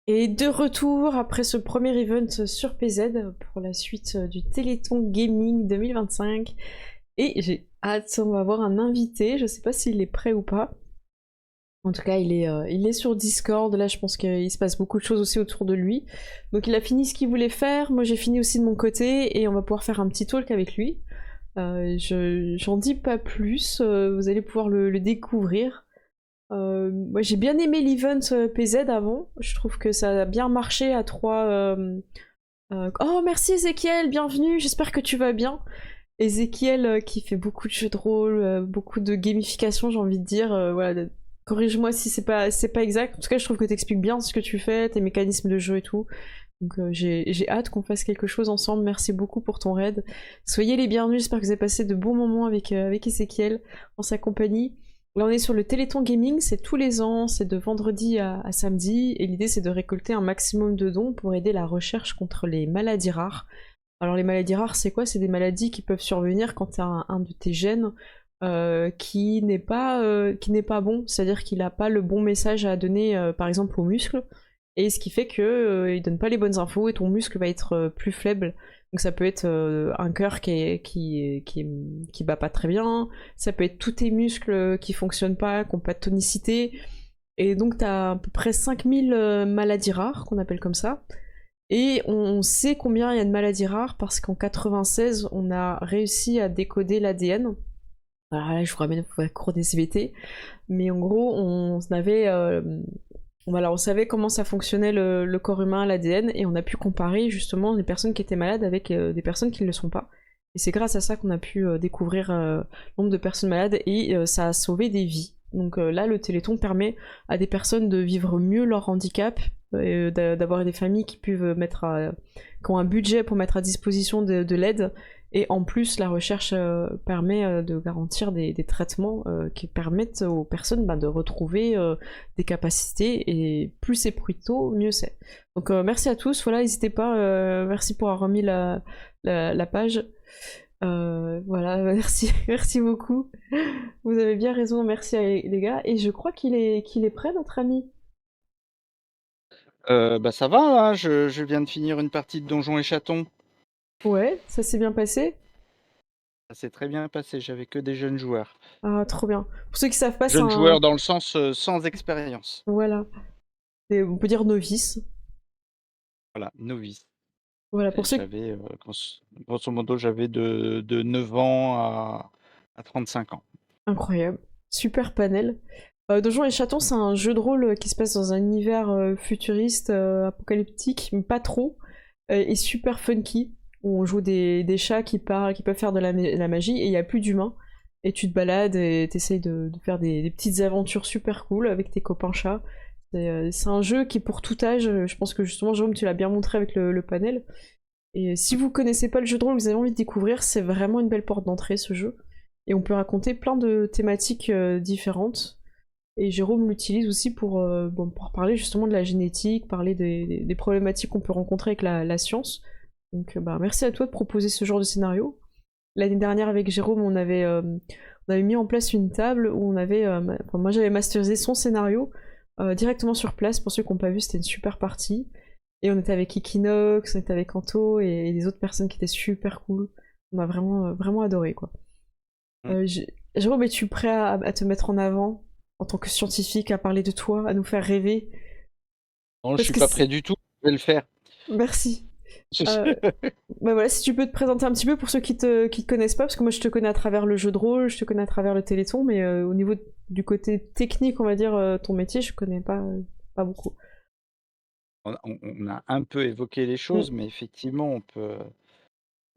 Et de retour après ce premier event sur PZ pour la suite du Téléthon Gaming 2025. Et j'ai hâte, on va avoir un invité, je sais pas s'il est prêt ou pas. En tout cas, il est sur Discord, là je pense qu'il se passe beaucoup de choses aussi autour de lui. Donc il a fini ce qu'il voulait faire, moi j'ai fini aussi de mon côté, et on va pouvoir faire un petit talk avec lui. J'en dis pas plus, vous allez pouvoir le découvrir. Moi j'ai bien aimé l'event PZ avant, je trouve que ça a bien marché à trois. Oh merci Ezekiel, bienvenue, j'espère que tu vas bien. Ezekiel qui fait beaucoup de jeux de rôle, beaucoup de gamification j'ai envie de dire. Voilà, corrige-moi si c'est pas exact. En tout cas je trouve que t'expliques bien ce que tu fais, tes mécanismes de jeu et tout. Donc j'ai hâte qu'on fasse quelque chose ensemble. Merci beaucoup pour ton raid. Soyez les bienvenus, j'espère que vous avez passé de bons moments avec Ezekiel en sa compagnie. Là on est sur le Téléthon Gaming, c'est tous les ans, c'est de vendredi à samedi, et l'idée c'est de récolter un maximum de dons pour aider la recherche contre les maladies rares. Alors les maladies rares c'est quoi? C'est des maladies qui peuvent survenir quand tu as un de tes gènes qui n'est pas bon, c'est-à-dire qu'il n'a pas le bon message à donner par exemple aux muscles, et ce qui fait que il donne pas les bonnes infos et ton muscle va être plus faible. Donc ça peut être un cœur qui bat pas très bien, ça peut être tous tes muscles qui fonctionnent pas, qui ont pas de tonicité, et donc t'as à peu près 5000 maladies rares qu'on appelle comme ça. Et on sait combien il y a de maladies rares parce qu'en 96 on a réussi à décoder l'ADN. Alors là je vous ramène au cours des CVT, mais en gros on avait voilà, on savait comment ça fonctionnait le corps humain, l'ADN, et on a pu comparer justement les personnes qui étaient malades avec des personnes qui ne le sont pas. Et c'est grâce à ça qu'on a pu découvrir le nombre de personnes malades, et ça a sauvé des vies. Donc là, le Téléthon permet à des personnes de vivre mieux leur handicap, d'avoir des familles qui peuvent qui ont un budget pour mettre à disposition de l'aide, et en plus, la recherche permet de garantir des traitements qui permettent aux personnes de retrouver des capacités, et plus c'est plus tôt, mieux c'est. Donc merci à tous, voilà, n'hésitez pas, merci pour avoir remis la page. Voilà, merci, merci beaucoup. Vous avez bien raison, merci les gars. Et je crois qu'il est prêt, notre ami. Bah ça va, là, je viens de finir une partie de Donjons et Chatons. Ouais, ça s'est bien passé. Ça s'est très bien passé, j'avais que des jeunes joueurs. Ah, trop bien. Pour ceux qui savent pas, c'est Jeunes un... joueurs dans le sens sans expérience. Voilà. On peut dire novice. Voilà, novice. Voilà, Et pour ceux... j'avais, grosso modo, j'avais de 9 ans à 35 ans. Incroyable. Super panel. Donjons et Chatons, c'est un jeu de rôle qui se passe dans un univers futuriste, apocalyptique, mais pas trop, et super funky, où on joue des chats qui parlent, qui peuvent faire de la magie, et il n'y a plus d'humains. Et tu te balades et t'essayes de faire des petites aventures super cool avec tes copains chats. C'est un jeu qui est pour tout âge. Je pense que justement, Jérôme, tu l'as bien montré avec le panel. Et si vous connaissez pas le jeu de rôle, vous avez envie de découvrir, c'est vraiment une belle porte d'entrée ce jeu. Et on peut raconter plein de thématiques différentes. Et Jérôme l'utilise aussi pour parler justement de la génétique, parler des problématiques qu'on peut rencontrer avec la science. Donc merci à toi de proposer ce genre de scénario. L'année dernière avec Jérôme, on avait mis en place une table où moi j'avais masterisé son scénario directement sur place. Pour ceux qui n'ont pas vu, c'était une super partie. Et on était avec Equinox, on était avec Anto et des autres personnes qui étaient super cool. On a vraiment, vraiment adoré quoi. Mm. Jérôme, es-tu prêt à te mettre en avant en tant que scientifique, à parler de toi, à nous faire rêver? Non, je Parce suis que pas prêt du tout, je vais le faire. Merci. Euh, voilà, si tu peux te présenter un petit peu pour ceux qui te connaissent pas, parce que moi je te connais à travers le jeu de rôle, je te connais à travers le Téléthon, mais au niveau du côté technique, on va dire, ton métier, je connais pas beaucoup. On a un peu évoqué les Mm. choses, mais effectivement, on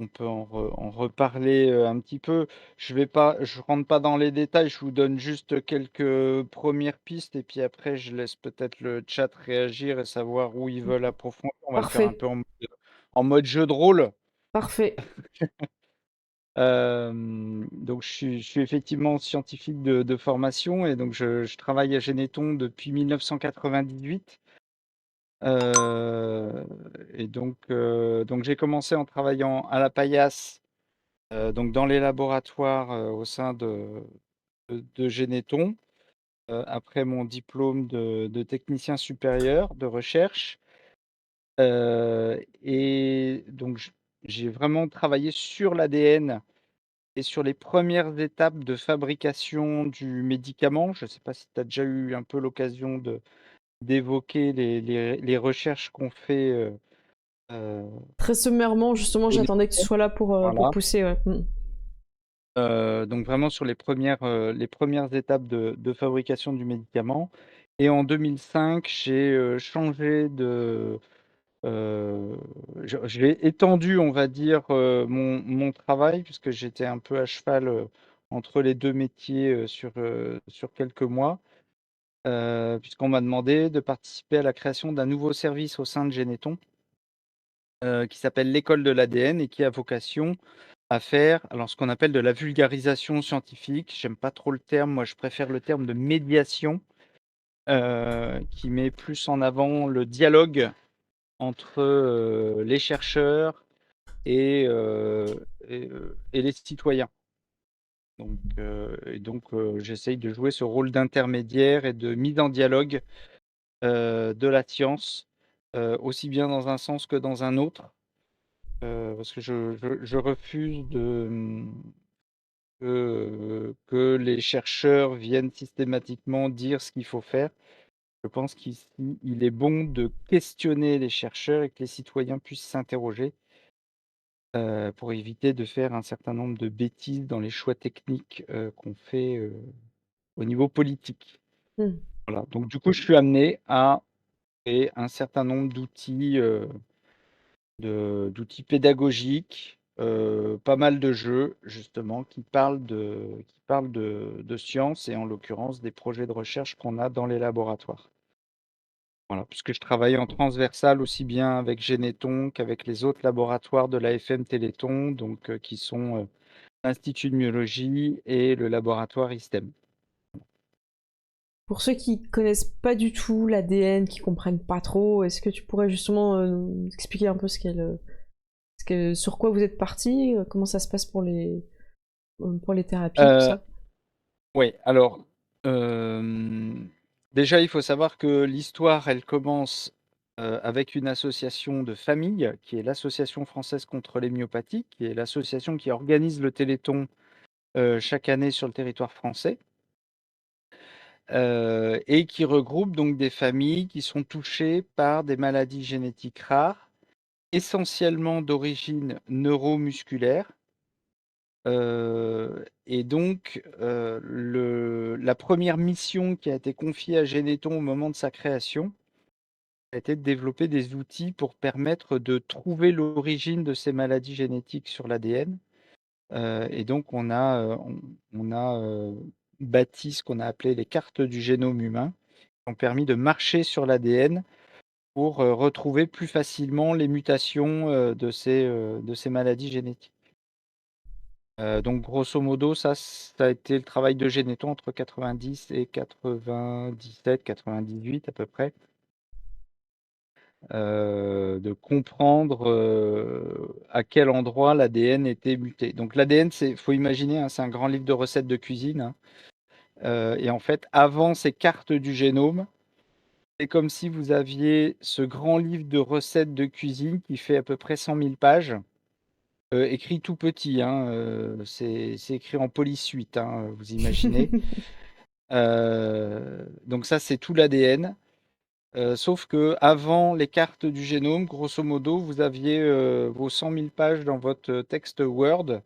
peut en reparler un petit peu. Je rentre pas dans les détails, je vous donne juste quelques premières pistes et puis après, je laisse peut-être le chat réagir et savoir où ils veulent approfondir. On va le faire un Parfait, peu en mode jeu de rôle. parfait. Donc, je suis effectivement scientifique de formation et donc je travaille à Généton depuis 1998. Et donc j'ai commencé en travaillant à la paillasse, donc dans les laboratoires au sein de Généton. après mon diplôme de technicien supérieur de recherche. Et donc j'ai vraiment travaillé sur l'ADN et sur les premières étapes de fabrication du médicament. Je ne sais pas si tu as déjà eu un peu l'occasion d'évoquer les recherches qu'on fait, Très sommairement, justement, au j'attendais que tu sois là pour voilà. pousser, ouais. Donc vraiment sur les premières étapes de fabrication du médicament. Et en 2005, j'ai changé de, j'ai étendu, on va dire, mon travail, puisque j'étais un peu à cheval entre les deux métiers sur quelques mois, puisqu'on m'a demandé de participer à la création d'un nouveau service au sein de Généton, qui s'appelle l'école de l'ADN et qui a vocation à faire alors ce qu'on appelle de la vulgarisation scientifique. J'aime pas trop le terme, moi je préfère le terme de médiation, qui met plus en avant le dialogue entre les chercheurs et les citoyens. Donc, j'essaye de jouer ce rôle d'intermédiaire et de mise en dialogue de la science, aussi bien dans un sens que dans un autre, parce que je refuse que les chercheurs viennent systématiquement dire ce qu'il faut faire. Je pense qu'ici, il est bon de questionner les chercheurs et que les citoyens puissent s'interroger pour éviter de faire un certain nombre de bêtises dans les choix techniques qu'on fait au niveau politique. Mm. Voilà. Donc du coup, je suis amené à créer un certain nombre d'outils d'outils pédagogiques, pas mal de jeux justement qui parlent de science et en l'occurrence des projets de recherche qu'on a dans les laboratoires. Voilà, puisque je travaille en transversal aussi bien avec Généton qu'avec les autres laboratoires de l'AFM Téléthon, donc qui sont l'Institut de myologie et le laboratoire ISTEM. Pour ceux qui connaissent pas du tout l'ADN, qui comprennent pas trop, est-ce que tu pourrais justement nous expliquer un peu sur quoi vous êtes parti, comment ça se passe pour les thérapies, tout Euh, ça? oui, alors déjà il faut savoir que l'histoire elle commence avec une association de familles qui est l'Association française contre les myopathies, qui est l'association qui organise le Téléthon chaque année sur le territoire français. Et qui regroupe donc des familles qui sont touchées par des maladies génétiques rares, essentiellement d'origine neuromusculaire. Et donc, la première mission qui a été confiée à Généton au moment de sa création a été de développer des outils pour permettre de trouver l'origine de ces maladies génétiques sur l'ADN. Et donc, on a bâti ce qu'on a appelé les cartes du génome humain, qui ont permis de marcher sur l'ADN pour retrouver plus facilement les mutations de ces maladies génétiques. Donc, grosso modo, ça a été le travail de Généton entre 90 et 97, 98 à peu près, de comprendre à quel endroit l'ADN était muté. Donc, l'ADN, faut imaginer, hein, c'est un grand livre de recettes de cuisine, hein. Et en fait, avant ces cartes du génome, c'est comme si vous aviez ce grand livre de recettes de cuisine qui fait à peu près 100 000 pages, écrit tout petit, hein, c'est écrit en polysuite, hein, vous imaginez. Donc ça, c'est tout l'ADN. Sauf que avant les cartes du génome, grosso modo, vous aviez vos 100 000 pages dans votre texte Word,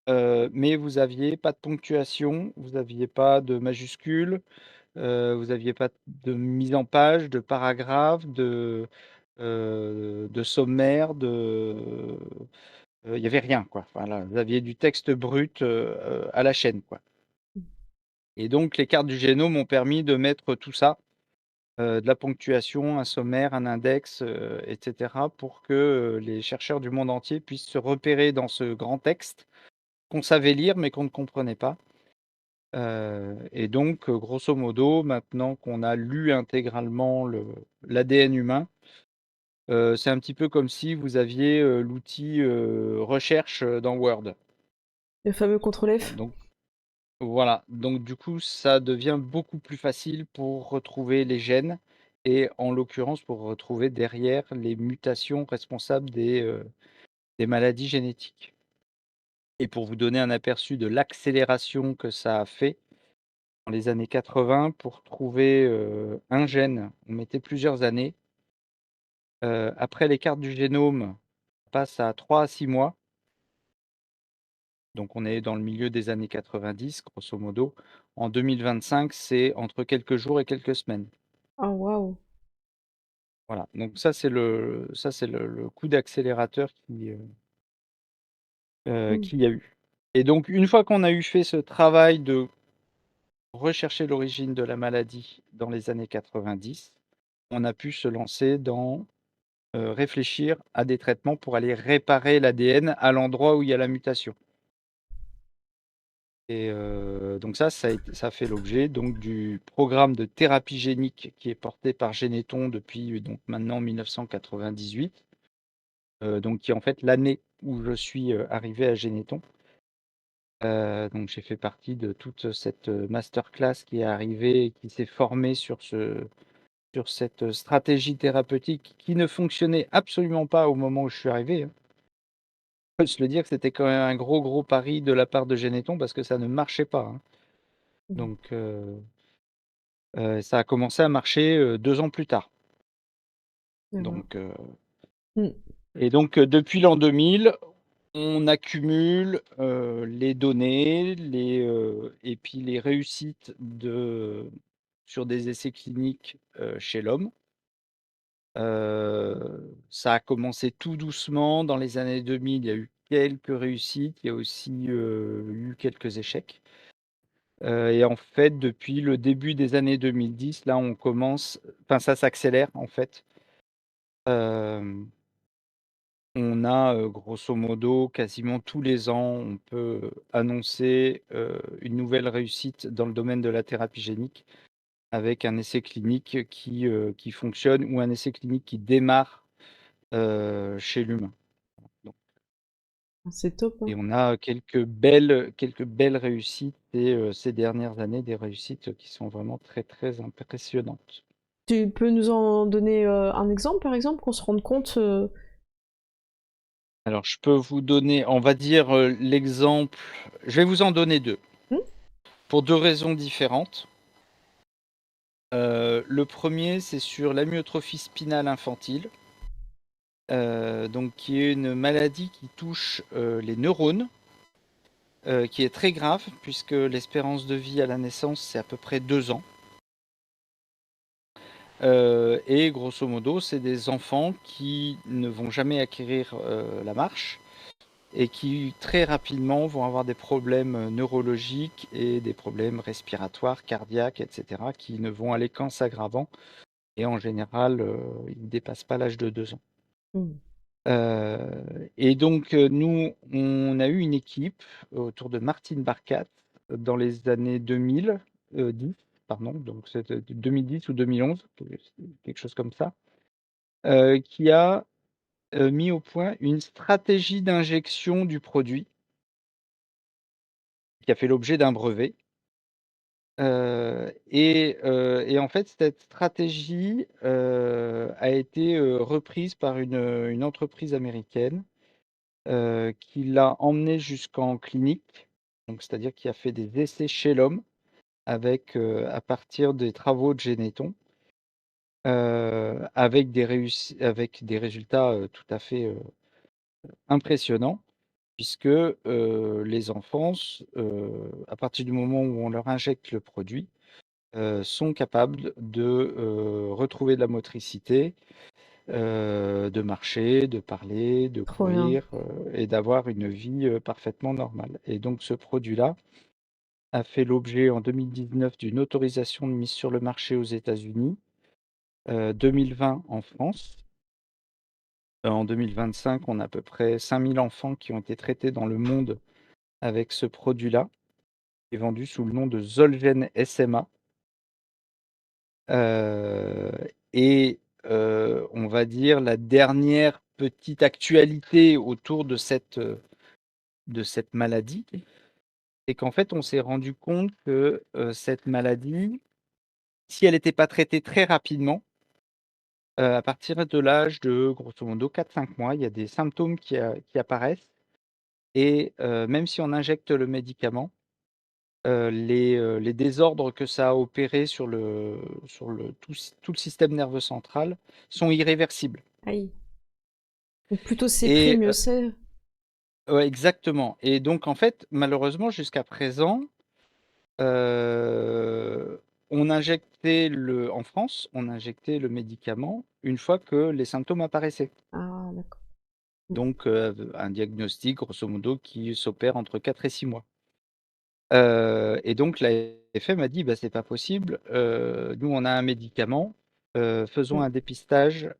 mais vous n'aviez pas de ponctuation, vous n'aviez pas de majuscules, vous n'aviez pas de mise en page, de paragraphe, de sommaire, il n'y avait rien, quoi. Voilà, vous aviez du texte brut à la chaîne, quoi. Et donc, les cartes du génome ont permis de mettre tout ça, de la ponctuation, un sommaire, un index, etc., pour que les chercheurs du monde entier puissent se repérer dans ce grand texte qu'on savait lire mais qu'on ne comprenait pas. Et donc, grosso modo, maintenant qu'on a lu intégralement l'ADN humain, c'est un petit peu comme si vous aviez l'outil recherche dans Word. Le fameux contrôle F? Donc, Voilà, donc du coup, ça devient beaucoup plus facile pour retrouver les gènes et en l'occurrence pour retrouver derrière les mutations responsables des maladies génétiques. Et pour vous donner un aperçu de l'accélération que ça a fait, dans les années 80, pour trouver un gène, on mettait plusieurs années. Après l'écart du génome, on passe à 3 à 6 mois. Donc on est dans le milieu des années 90, grosso modo. En 2025, c'est entre quelques jours et quelques semaines. Ah, waouh. Voilà, donc ça c'est le coup d'accélérateur Mm. qu'il y a eu. Et donc une fois qu'on a eu fait ce travail de rechercher l'origine de la maladie dans les années 90, on a pu se lancer dans réfléchir à des traitements pour aller réparer l'ADN à l'endroit où il y a la mutation. Et donc ça a fait l'objet donc du programme de thérapie génique qui est porté par Généton depuis donc maintenant 1998, donc qui est en fait l'année où je suis arrivé à Généton. Donc j'ai fait partie de toute cette masterclass qui est arrivée et qui s'est formée sur cette stratégie thérapeutique qui ne fonctionnait absolument pas au moment où je suis arrivé, hein. On peut se le dire que c'était quand même un gros pari de la part de Généton parce que ça ne marchait pas, hein. Mm. Donc ça a commencé à marcher 2 ans plus tard. Et voilà. Donc Mm. et donc depuis l'an 2000, on accumule les données, et puis les réussites sur des essais cliniques chez l'homme. Ça a commencé tout doucement. Dans les années 2000, il y a eu quelques réussites, il y a aussi eu quelques échecs. Et en fait, depuis le début des années 2010, là, enfin, ça s'accélère en fait. On a grosso modo quasiment tous les ans, on peut annoncer une nouvelle réussite dans le domaine de la thérapie génique avec un essai clinique qui fonctionne ou un essai clinique qui démarre chez l'humain. Donc, C'est top, hein. et on a quelques belles réussites ces dernières années, des réussites qui sont vraiment très impressionnantes. Tu peux nous en donner un exemple, par exemple, qu'on se rende compte Alors, je peux vous donner, on va dire l'exemple, je vais vous en donner deux, hmm. pour deux raisons différentes. Le premier, c'est sur l'amyotrophie spinale infantile, donc qui est une maladie qui touche les neurones, qui est très grave puisque l'espérance de vie à la naissance c'est à peu près 2 ans. Et grosso modo, c'est des enfants qui ne vont jamais acquérir la marche et qui très rapidement vont avoir des problèmes neurologiques et des problèmes respiratoires, cardiaques, etc., qui ne vont aller qu'en s'aggravant. Et en général, ils ne dépassent pas l'âge de 2 ans. Hmm. Et donc, nous, on a eu une équipe autour de Martine Barkat dans les années 2010, pardon, donc c'était 2010 ou 2011, quelque chose comme ça, qui a mis au point une stratégie d'injection du produit qui a fait l'objet d'un brevet. Et en fait, cette stratégie a été reprise par une entreprise américaine qui l'a emmené jusqu'en clinique, donc c'est-à-dire qui a fait des essais chez l'homme avec, à partir des travaux de Généton, avec des résultats tout à fait impressionnants, puisque les enfants, à partir du moment où on leur injecte le produit, sont capables de retrouver de la motricité, de marcher, de parler, de Trop bien. courir et d'avoir une vie parfaitement normale. Et donc ce produit-là a fait l'objet en 2019 d'une autorisation de mise sur le marché aux États-Unis, 2020 en France. En 2025, on a à peu près 5000 enfants qui ont été traités dans le monde avec ce produit-là, qui est vendu sous le nom de Zolgen SMA. Euh, et on va dire la dernière petite actualité autour de cette maladie, c'est qu'en fait, on s'est rendu compte que cette maladie, si elle n'était pas traitée très rapidement, à partir de l'âge de grosso modo 4-5 mois, il y a des symptômes qui apparaissent et même si on injecte le médicament, les désordres que ça a opérés tout le système nerveux central sont irréversibles. Aïe. Donc plutôt c'est pris, Et mieux c'est. ouais, exactement. Et donc en fait, malheureusement, jusqu'à présent, euh, en France, on injectait le médicament une fois que les symptômes apparaissaient. Ah, d'accord. Donc un diagnostic, grosso modo, qui s'opère entre 4 et 6 mois. Et donc l'AFM a dit: «Bah, c'est pas possible, nous on a un médicament, faisons Mm, un dépistage,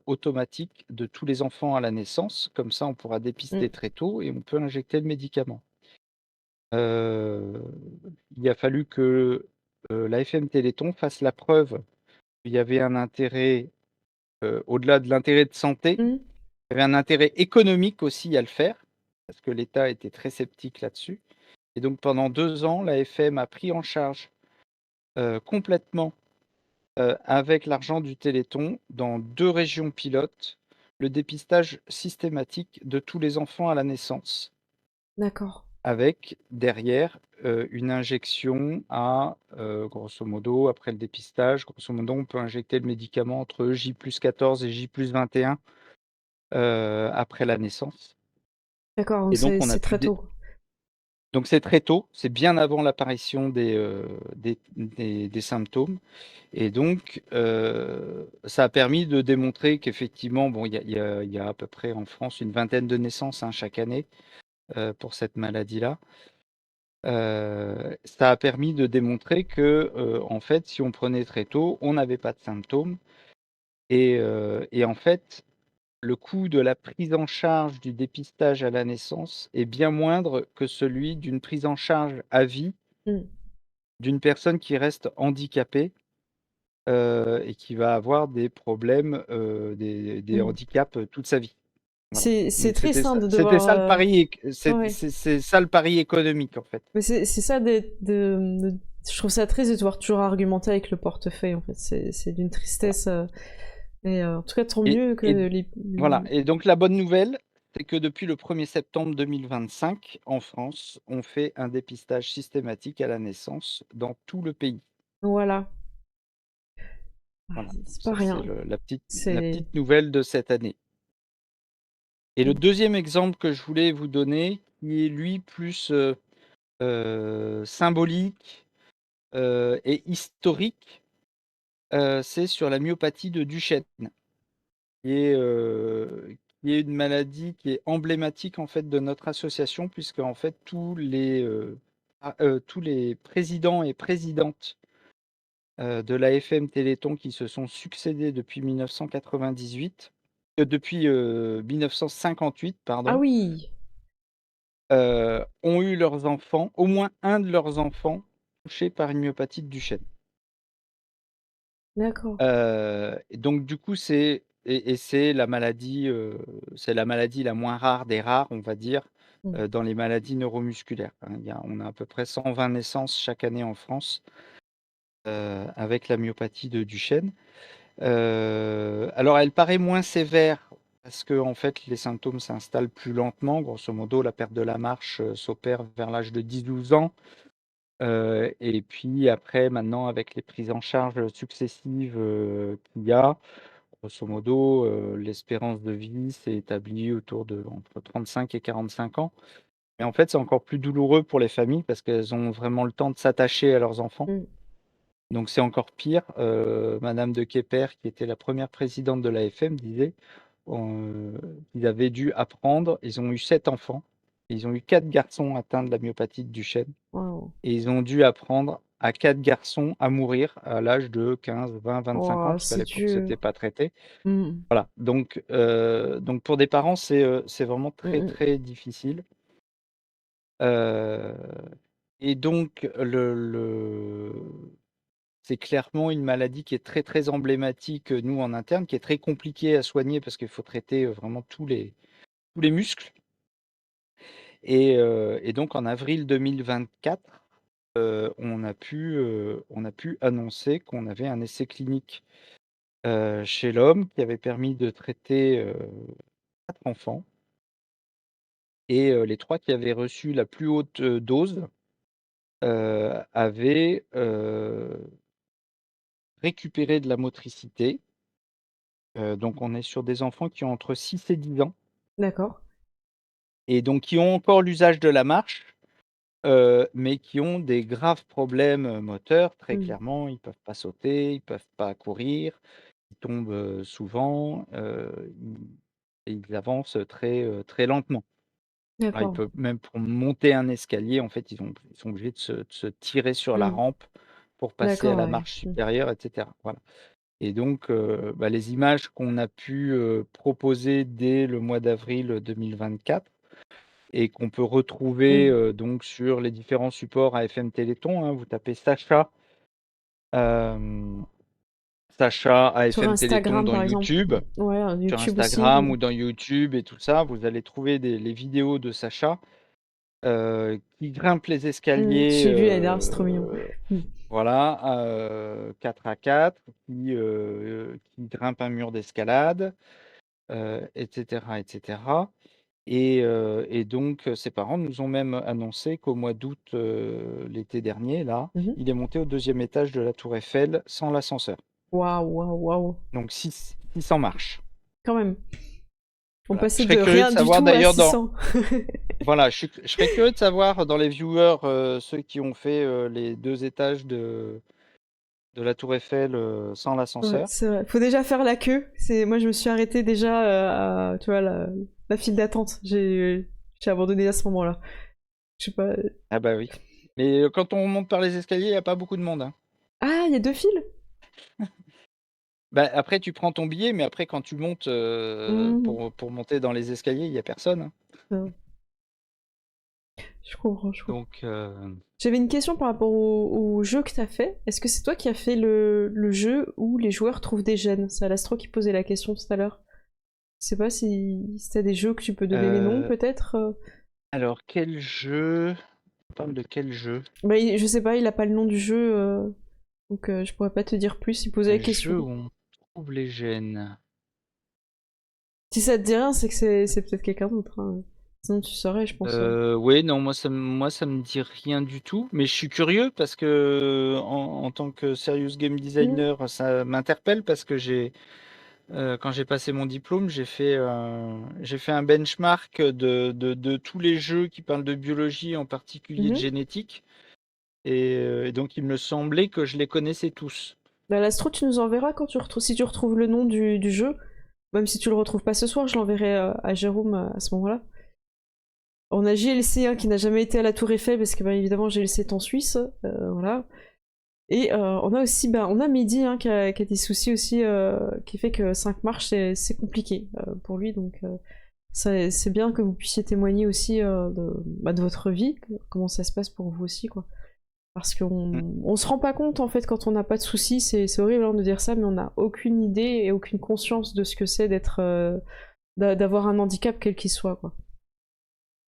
automatique de tous les enfants à la naissance, comme ça on pourra mm, dépister très tôt et on peut injecter le médicament». Heu, il a fallu que, l'AFM Téléthon fasse la preuve qu'il y avait un intérêt, au-delà de l'intérêt de santé, mm. il y avait un intérêt économique aussi à le faire, parce que l'État était très sceptique là-dessus. Et donc pendant 2 ans, l'AFM a pris en charge, complètement, avec l'argent du Téléthon, dans 2 régions pilotes, le dépistage systématique de tous les enfants à la naissance. D'accord. Avec derrière, une injection à, grosso modo, après le dépistage, grosso modo, on peut injecter le médicament entre J+14 et J+21, après la naissance. D'accord, donc Et donc on a c'est pu très dé tôt. donc c'est très tôt, c'est bien avant l'apparition des symptômes. Et donc, ça a permis de démontrer qu'effectivement, bon, il y a à peu près en France une vingtaine de naissances, hein, chaque année, pour cette maladie-là. Ça a permis de démontrer que, en fait, si on prenait très tôt, on n'avait pas de symptômes et en fait, le coût de la prise en charge du dépistage à la naissance est bien moindre que celui d'une prise en charge à vie Mm. d'une personne qui reste handicapée, et qui va avoir des problèmes, des Mm. handicaps, toute sa vie. Voilà. C'est Donc triste hein, de c'était devoir. ça le pari Ouais. c'est ça le pari économique, en fait. Mais c'est ça je trouve ça triste de devoir toujours argumenter avec le portefeuille en fait. C'est d'une Voilà. tristesse. Mais en tout cas, tant Et mieux que et voilà et donc la bonne nouvelle, c'est que depuis le 1er septembre 2025, en France, on fait un dépistage systématique à la naissance dans tout le pays. Voilà. Ah, Voilà, donc c'est pas ça c'est rien. la C'est. petite nouvelle de cette année. Et le Mm. deuxième exemple que je voulais vous donner, qui est lui plus, symbolique, et historique, c'est sur la myopathie de Duchenne, qui est une maladie qui est emblématique, en fait, de notre association puisque en fait, tous les présidents et présidentes, de l'AFM Téléthon qui se sont succédés depuis 1998, depuis, 1958, Ah pardon, oui, ont eu leurs enfants, au moins un de leurs enfants, touché par une myopathie de Duchenne. d'accord. Et donc du coup, c'est la maladie la moins rare des rares, on va dire, Mm. dans les maladies neuromusculaires, hein. On a à peu près 120 naissances chaque année en France, avec la myopathie de Duchenne. Alors elle paraît moins sévère parce qu'en fait, les symptômes s'installent plus lentement. Grosso modo, la perte de la marche, s'opère vers l'âge de 10-12 ans. Et puis après, maintenant, avec les prises en charge successives, qu'il y a, grosso modo, l'espérance de vie s'est établie autour de entre 35 et 45 ans. Mais en fait, c'est encore plus douloureux pour les familles parce qu'elles ont vraiment le temps de s'attacher à leurs enfants. Mm. Donc c'est encore pire. Madame de Kepper, qui était la première présidente de l'AFM, disait, heu, qu'ils avaient dû apprendre ils ont eu 7 enfants, ils ont eu 4 garçons atteints de la myopathie de Duchenne. Wow. Et ils ont dû apprendre à 4 garçons à mourir à l'âge de 15-20-25 ans, Wow, parce qu'à c'est l'époque, dur. c'était pas traité. Mm. Voilà, donc pour des parents, c'est vraiment Mm, très, mm. très difficile. Heu et donc c'est clairement une maladie qui est très, très emblématique, nous, en interne, qui est très compliquée à soigner parce qu'il faut traiter, vraiment tous les muscles. Et donc en avril 2024, on a pu annoncer qu'on avait un essai clinique chez l'homme qui avait permis de traiter 4 enfants. Et les 3 qui avaient reçu la plus haute dose avaient récupéré de la motricité. Donc on est sur des enfants qui ont entre 6 et 10 ans D'accord. et donc qui ont encore l'usage de la marche, mais qui ont des graves problèmes moteurs. Très Mmh. clairement, ils peuvent pas sauter, ils peuvent pas courir, ils tombent souvent, ils avancent très lentement. Alors ils D'accord. peuvent même pour monter un escalier, en fait, ils sont obligés de se tirer sur la Mmh. rampe pour passer à D'accord, la ouais. marche Mmh. supérieure, et cetera. Voilà. Et donc, bah, les images qu'on a pu proposer dès le mois d'avril 2024 et qu'on peut retrouver Mmh. donc sur les différents supports AFM Téléthon, hein. Vous tapez euh, Sacha Sur AFM Téléthon Instagram, dans par exemple. YouTube, Ouais, sur YouTube aussi. Instagram ou dans YouTube et tout ça, vous allez trouver les vidéos de Sacha qui grimpe les escaliers, J'ai vu l'année dernière, c'est trop mignon. Mmh. voilà, 4 à 4, qui grimpe un mur d'escalade, et cetera, et cetera. Et donc, ses parents nous ont même annoncé qu'au mois d'août, l'été dernier, là, Mmh mh. il est monté au 2e étage de la tour Eiffel sans l'ascenseur. Waouh, waouh, waouh! Donc 600 marches. Quand même. On Voilà. Je passait serais de curieux de rien du savoir tout à d'ailleurs 600. voilà, je serais curieux de savoir dans les viewers, ceux qui ont fait, les 2 étages de la tour Eiffel, sans Ouais, l'ascenseur. c'est vrai. Faut déjà faire la queue. Moi, je me suis arrêtée déjà à, tu vois, la file d'attente. J'ai abandonné à ce moment-là. Je sais pas. Ah bah oui. Mais, quand on monte par les escaliers, il y a pas beaucoup de monde, hein. Ah, il y a 2 files? Bah, après tu prends ton billet, mais après quand tu montes, Mmh. pour monter dans les escaliers, il y a personne, hein. Ouais. Je comprends, je comprends. Donc, J'avais une question par rapport au jeu que t'as fait. Est-ce que c'est toi qui as fait le jeu où les joueurs trouvent des gènes? C'est Alastro qui posait la question tout à l'heure. Je sais pas si t'as des jeux que tu peux donner les noms, heu, peut-être. alors quel jeu? On parle de quel jeu? Bah, je sais pas, il a pas le nom du jeu, donc je pourrais pas te dire plus. Il posait la Un question. jeu où on trouve les gènes. Si ça te dit rien, c'est que c'est peut-être quelqu'un d'autre, hein. Sinon tu saurais, je pense. Oui, non, moi ça me dit rien du tout, mais je suis curieux parce que en tant que serious game Mhm, designer, ça m'interpelle parce que quand j'ai passé mon diplôme, j'ai fait un benchmark de tous les jeux qui parlent de biologie, en particulier de mhm. génétique. Et donc il me semblait que je les connaissais tous. Bah, l'astro, tu nous enverras quand si tu retrouves le nom du jeu. Même si tu le retrouves pas ce soir, je l'enverrai à Jérôme à ce moment-là. On a JLC hein, qui n'a jamais été à la Tour Eiffel parce que bah, évidemment JLC est en Suisse, voilà. Et on a aussi, bah, on a Mehdi hein, qui a des soucis aussi, qui fait que 5 marches c'est compliqué pour lui, donc c'est bien que vous puissiez témoigner aussi de votre vie, comment ça se passe pour vous aussi, quoi. Parce Mm. qu'on se rend pas compte en fait quand on n'a pas de soucis, c'est horrible hein, de dire ça, mais on n'a aucune idée et aucune conscience de ce que c'est d'avoir un handicap quel qu'il soit, quoi.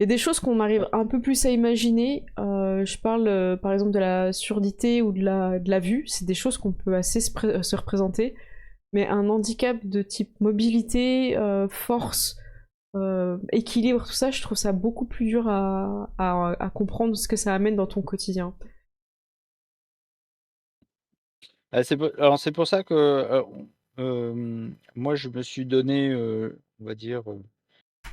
Il y a des choses qu'on arrive un peu plus à imaginer. Je parle par exemple de la surdité ou de la vue. C'est des choses qu'on peut assez se représenter. Mais un handicap de type mobilité, force, équilibre, tout ça, je trouve ça beaucoup plus dur à comprendre ce que ça amène dans ton quotidien. Alors c'est pour ça que moi je me suis donné, on va dire,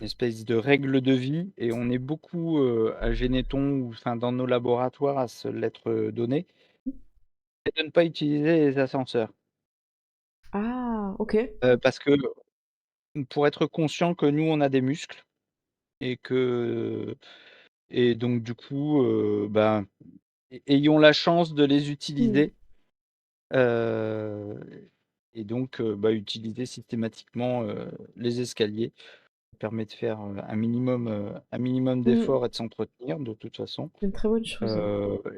une espèce de règle de vie et on est beaucoup à Généton ou enfin dans nos laboratoires à se l'être donné, c'est de ne pas utiliser les ascenseurs. Ah, ok. Parce que pour être conscient que nous on a des muscles et que et donc du coup, ben, ayons la chance de les Hmm. utiliser. Heu et donc bah, utiliser systématiquement, les escaliers. Ça permet de faire, un minimum Hmm. d'efforts et de s'entretenir de toute façon. C'est une très bonne chose.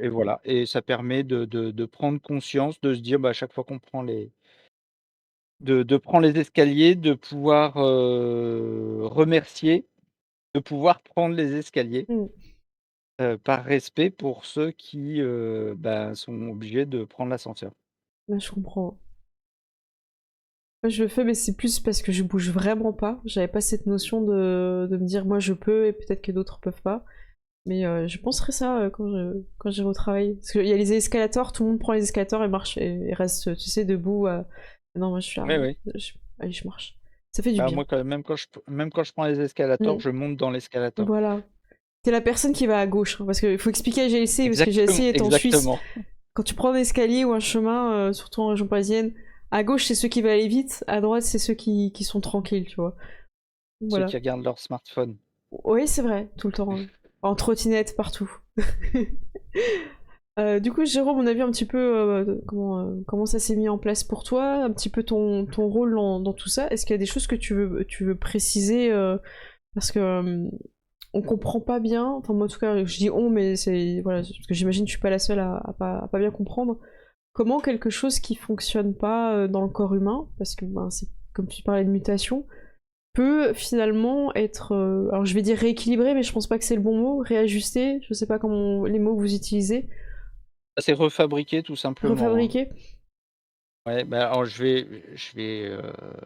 Et voilà et ça permet de prendre conscience, de se dire, bah, à chaque fois qu'on prend les de prendre les escaliers, de pouvoir, remercier de pouvoir prendre les escaliers, Mm. par respect pour ceux qui, sont obligés de prendre l'ascenseur. Ouais, je comprends. Moi, je le fais, mais c'est plus parce que je bouge vraiment pas. J'avais pas cette notion de me dire moi je peux et peut-être que d'autres peuvent pas. Mais je penserai ça quand j'ai retravaillé. Parce qu'il y a les escalators, tout le monde prend les escalators et marche et reste, tu sais, debout. Non, moi je suis là. Oui, oui. Allez, je marche. Ça fait du Bah, bien. moi, même quand je prends les escalators, Mm. je monte dans l'escalator. Voilà. T'es la personne qui va à gauche, hein, parce qu'il faut expliquer à GLC, parce que Exactement, GLC est en Suisse. exactement. Quand tu prends un escalier ou un chemin, surtout en région parisienne, à gauche c'est ceux qui veulent aller vite, à droite c'est ceux qui sont tranquilles, tu vois. Ceux Voilà. qui regardent leur smartphone. Oui, c'est vrai, tout le temps. Hein. En trottinette, partout. Du coup, Jérôme, on a vu un petit peu comment ça s'est mis en place pour toi, un petit peu ton rôle dans tout ça. Est-ce qu'il y a des choses que tu veux préciser parce que on comprend pas bien. Enfin, moi, en tout cas, je dis on, mais c'est voilà, parce que j'imagine que je suis pas la seule à pas bien comprendre comment quelque chose qui fonctionne pas dans le corps humain, parce que ben, c'est comme tu parlais de mutation, peut finalement être, alors je vais dire rééquilibré, mais je pense pas que c'est le bon mot, réajusté. Je sais pas comment les mots que vous utilisez, C'est refabriqué tout simplement, hein. refabriqué. Ouais, bah, alors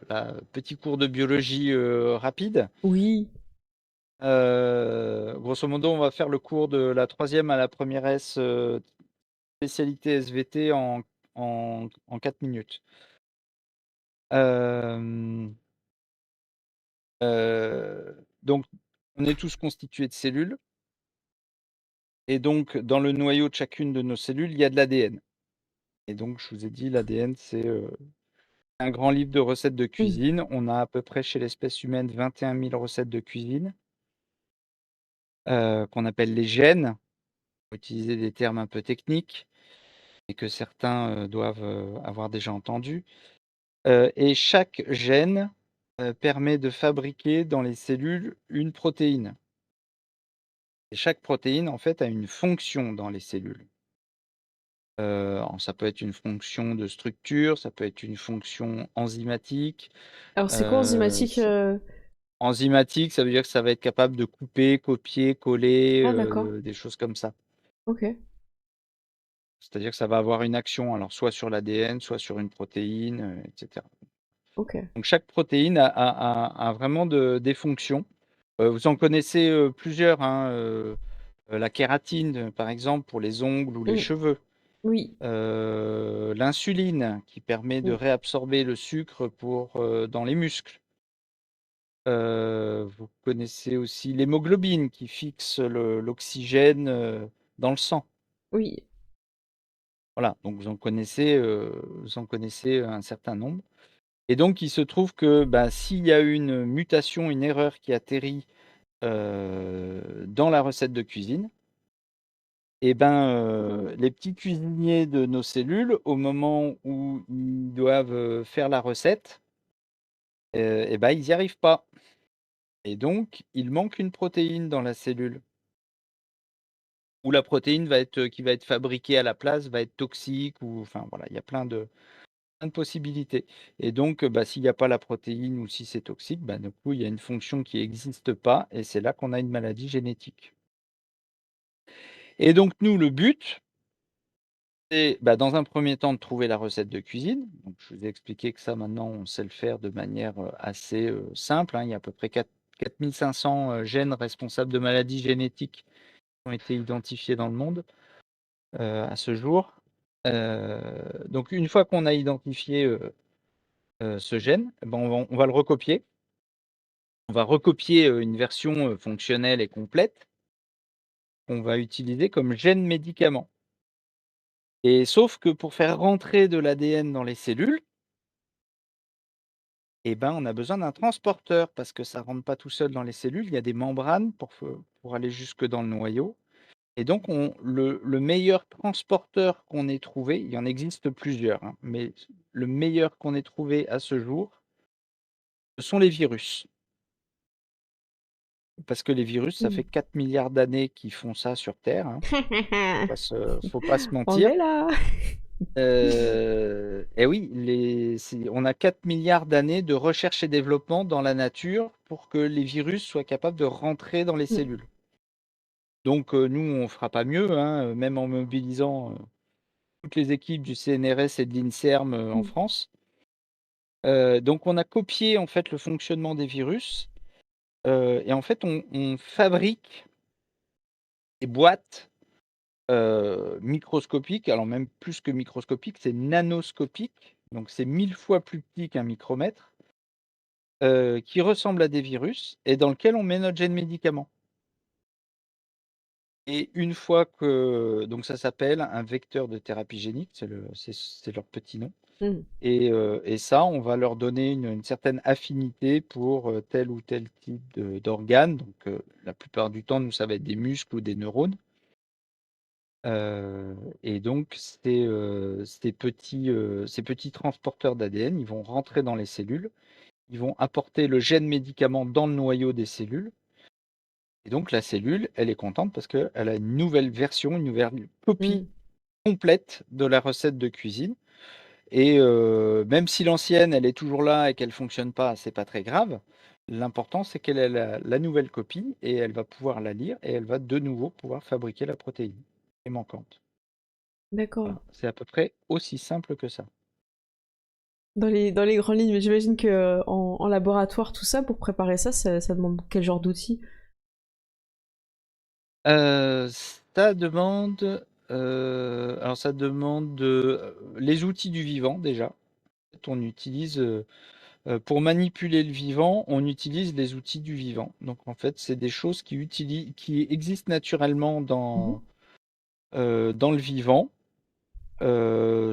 là, petit cours de biologie rapide. Oui. Grosso modo, on va faire le cours de la troisième à la première S, spécialité SVT en 4 minutes. Euh, donc, on est tous constitués de cellules, et donc dans le noyau de chacune de nos cellules, il y a de l'ADN. Et donc, je vous ai dit, l'ADN, c'est un grand livre de recettes de Mm. cuisine. On a à peu près chez l'espèce humaine 21 000 recettes de cuisine, qu'on appelle les gènes, pour utiliser des termes un peu techniques, et que certains doivent avoir déjà entendu. Et chaque gène permet de fabriquer dans les cellules une protéine. Et chaque protéine, en fait, a une fonction dans les cellules. Ça peut être une fonction de structure, ça peut être une fonction enzymatique. Alors c'est quoi Euh, enzymatique ça- Enzymatique, ça veut dire que ça va être capable de couper, copier, coller, Ah d'accord. des choses comme ça. Ok. C'est-à-dire que ça va avoir une action, alors soit sur l'ADN, soit sur une protéine, etc. Ok. Donc chaque protéine a vraiment des fonctions. Vous en connaissez plusieurs, hein, la kératine, par exemple, pour les ongles ou les Mm. cheveux. Oui. L'insuline, qui permet de Mm. réabsorber le sucre dans les muscles. Vous connaissez aussi l'hémoglobine, qui fixe l'oxygène dans le sang. Oui. Voilà, donc vous en connaissez un certain nombre. Et donc, il se trouve que s'il y a une mutation, une erreur qui atterrit dans la recette de cuisine, et les petits cuisiniers de nos cellules, au moment où ils doivent faire la recette, ils n'y arrivent pas. Et donc, il manque une protéine dans la cellule. Ou la protéine qui va être fabriquée à la place va être toxique, ou enfin voilà, il y a plein de possibilités. Et donc, s'il n'y a pas la protéine ou si c'est toxique, du coup, il y a une fonction qui n'existe pas, et c'est là qu'on a une maladie génétique. Et donc, nous, le but, c'est dans un premier temps de trouver la recette de cuisine. Donc, je vous ai expliqué que ça, maintenant, on sait le faire de manière assez simple, hein. Il y a à peu près 4500 gènes responsables de maladies génétiques qui ont été identifiés dans le monde à ce jour. Donc, une fois qu'on a identifié ce gène, on va le recopier. On va recopier une version fonctionnelle et complète qu'on va utiliser comme gène médicament. Et sauf que pour faire rentrer de l'ADN dans les cellules, on a besoin d'un transporteur, parce que ça ne rentre pas tout seul dans les cellules. Il y a des membranes pour aller jusque dans le noyau. Et donc, le meilleur transporteur qu'on ait trouvé, il y en existe plusieurs, hein, mais le meilleur qu'on ait trouvé à ce jour, ce sont les virus. Parce que les virus, ça fait Mm. 4 milliards d'années qu'ils font ça sur Terre, hein. Faut pas se On mentir. est là. Et oui, on a 4 milliards d'années de recherche et développement dans la nature pour que les virus soient capables de rentrer dans les Mm. cellules. Donc nous, on fera pas mieux, hein, même en mobilisant toutes les équipes du CNRS et de l'INSERM en Mm. France. Donc on a copié en fait le fonctionnement des virus et en fait on fabrique des boîtes microscopiques, alors même plus que microscopiques, c'est nanoscopique, donc c'est 1000 fois plus petit qu'un micromètre, qui ressemble à des virus et dans lequel on met notre gène médicament. Et une fois que donc ça s'appelle un vecteur de thérapie génique, c'est leur petit nom. Mm. Et ça, on va leur donner une certaine affinité pour tel ou tel type d'organe. Donc, la plupart du temps, nous, ça va être des muscles ou des neurones. Et donc, ces petits transporteurs d'ADN, ils vont rentrer dans les cellules, ils vont apporter le gène médicament dans le noyau des cellules. Et donc, la cellule, elle est contente parce qu'elle a une nouvelle version, une nouvelle copie Mm. complète de la recette de cuisine. Et même si l'ancienne, elle est toujours là et qu'elle ne fonctionne pas, c'est pas très grave. L'important, c'est qu'elle ait la nouvelle copie et elle va pouvoir la lire et elle va de nouveau pouvoir fabriquer la protéine qui est manquante. D'accord. Voilà. C'est à peu près aussi simple que ça. Dans les grandes lignes, mais j'imagine que en laboratoire, tout ça, pour préparer ça, ça demande quel genre d'outils? Ça demande, alors ça demande les outils du vivant déjà. En fait, on utilise pour manipuler le vivant, on utilise les outils du vivant. Donc en fait, c'est des choses qui existent naturellement Mhm. dans le vivant,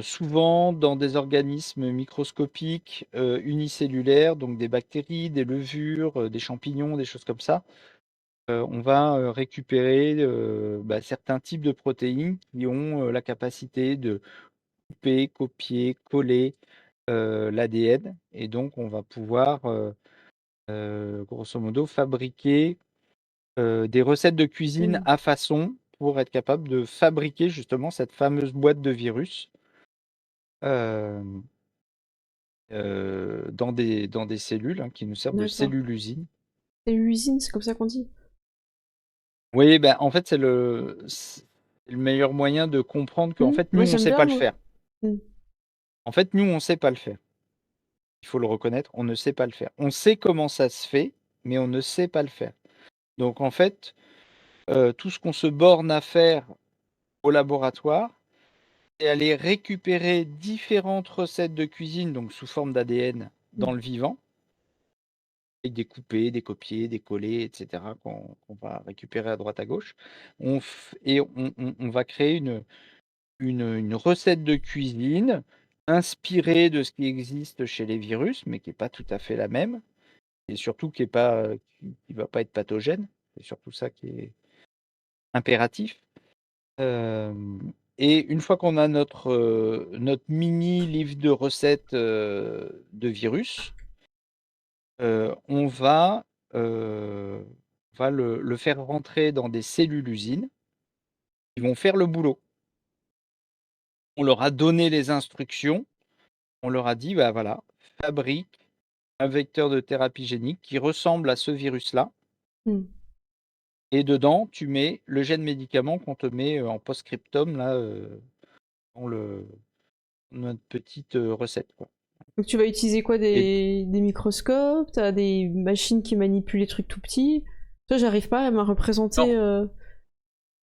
souvent dans des organismes microscopiques unicellulaires, donc des bactéries, des levures, des champignons, des choses comme ça. On va récupérer certains types de protéines qui ont la capacité de couper, copier, coller l'ADN. Et donc, on va pouvoir grosso modo, fabriquer des recettes de cuisine Mm. à façon pour être capable de fabriquer justement cette fameuse boîte de virus euh, dans des cellules qui nous servent de D'accord. cellules usines. C'est l'usine, c'est comme ça qu'on dit? Oui, ben, en fait, c'est le meilleur moyen de comprendre qu'en Mm. fait, nous, Ouais, on ne j'aime sait bien, pas le moi. faire. Mm. En fait, nous, on ne sait pas le faire. Il faut le reconnaître, on ne sait pas le faire. On sait comment ça se fait, mais on ne sait pas le faire. Donc, en fait, tout ce qu'on se borne à faire au laboratoire, et aller récupérer différentes recettes de cuisine, donc sous forme d'ADN, dans Mm. le vivant, avec des coupés, des copiés, des collés, etc., qu'on va récupérer à droite à gauche. On va créer une recette de cuisine inspirée de ce qui existe chez les virus, mais qui n'est pas tout à fait la même, et surtout qui ne va pas être pathogène. C'est surtout ça qui est impératif. Et une fois qu'on a notre mini livre de recettes de virus, on va le faire rentrer dans des cellules usines qui vont faire le boulot. On leur a donné les instructions, on leur a dit, bah voilà, fabrique un vecteur de thérapie génique qui ressemble à ce virus-là, Mm. et dedans, tu mets le gène médicament qu'on te met en post-scriptum là, dans notre petite recette, quoi. Donc tu vas utiliser quoi, Et des microscopes? T'as des machines qui manipulent les trucs tout petits? Toi, j'arrive pas à me représenter.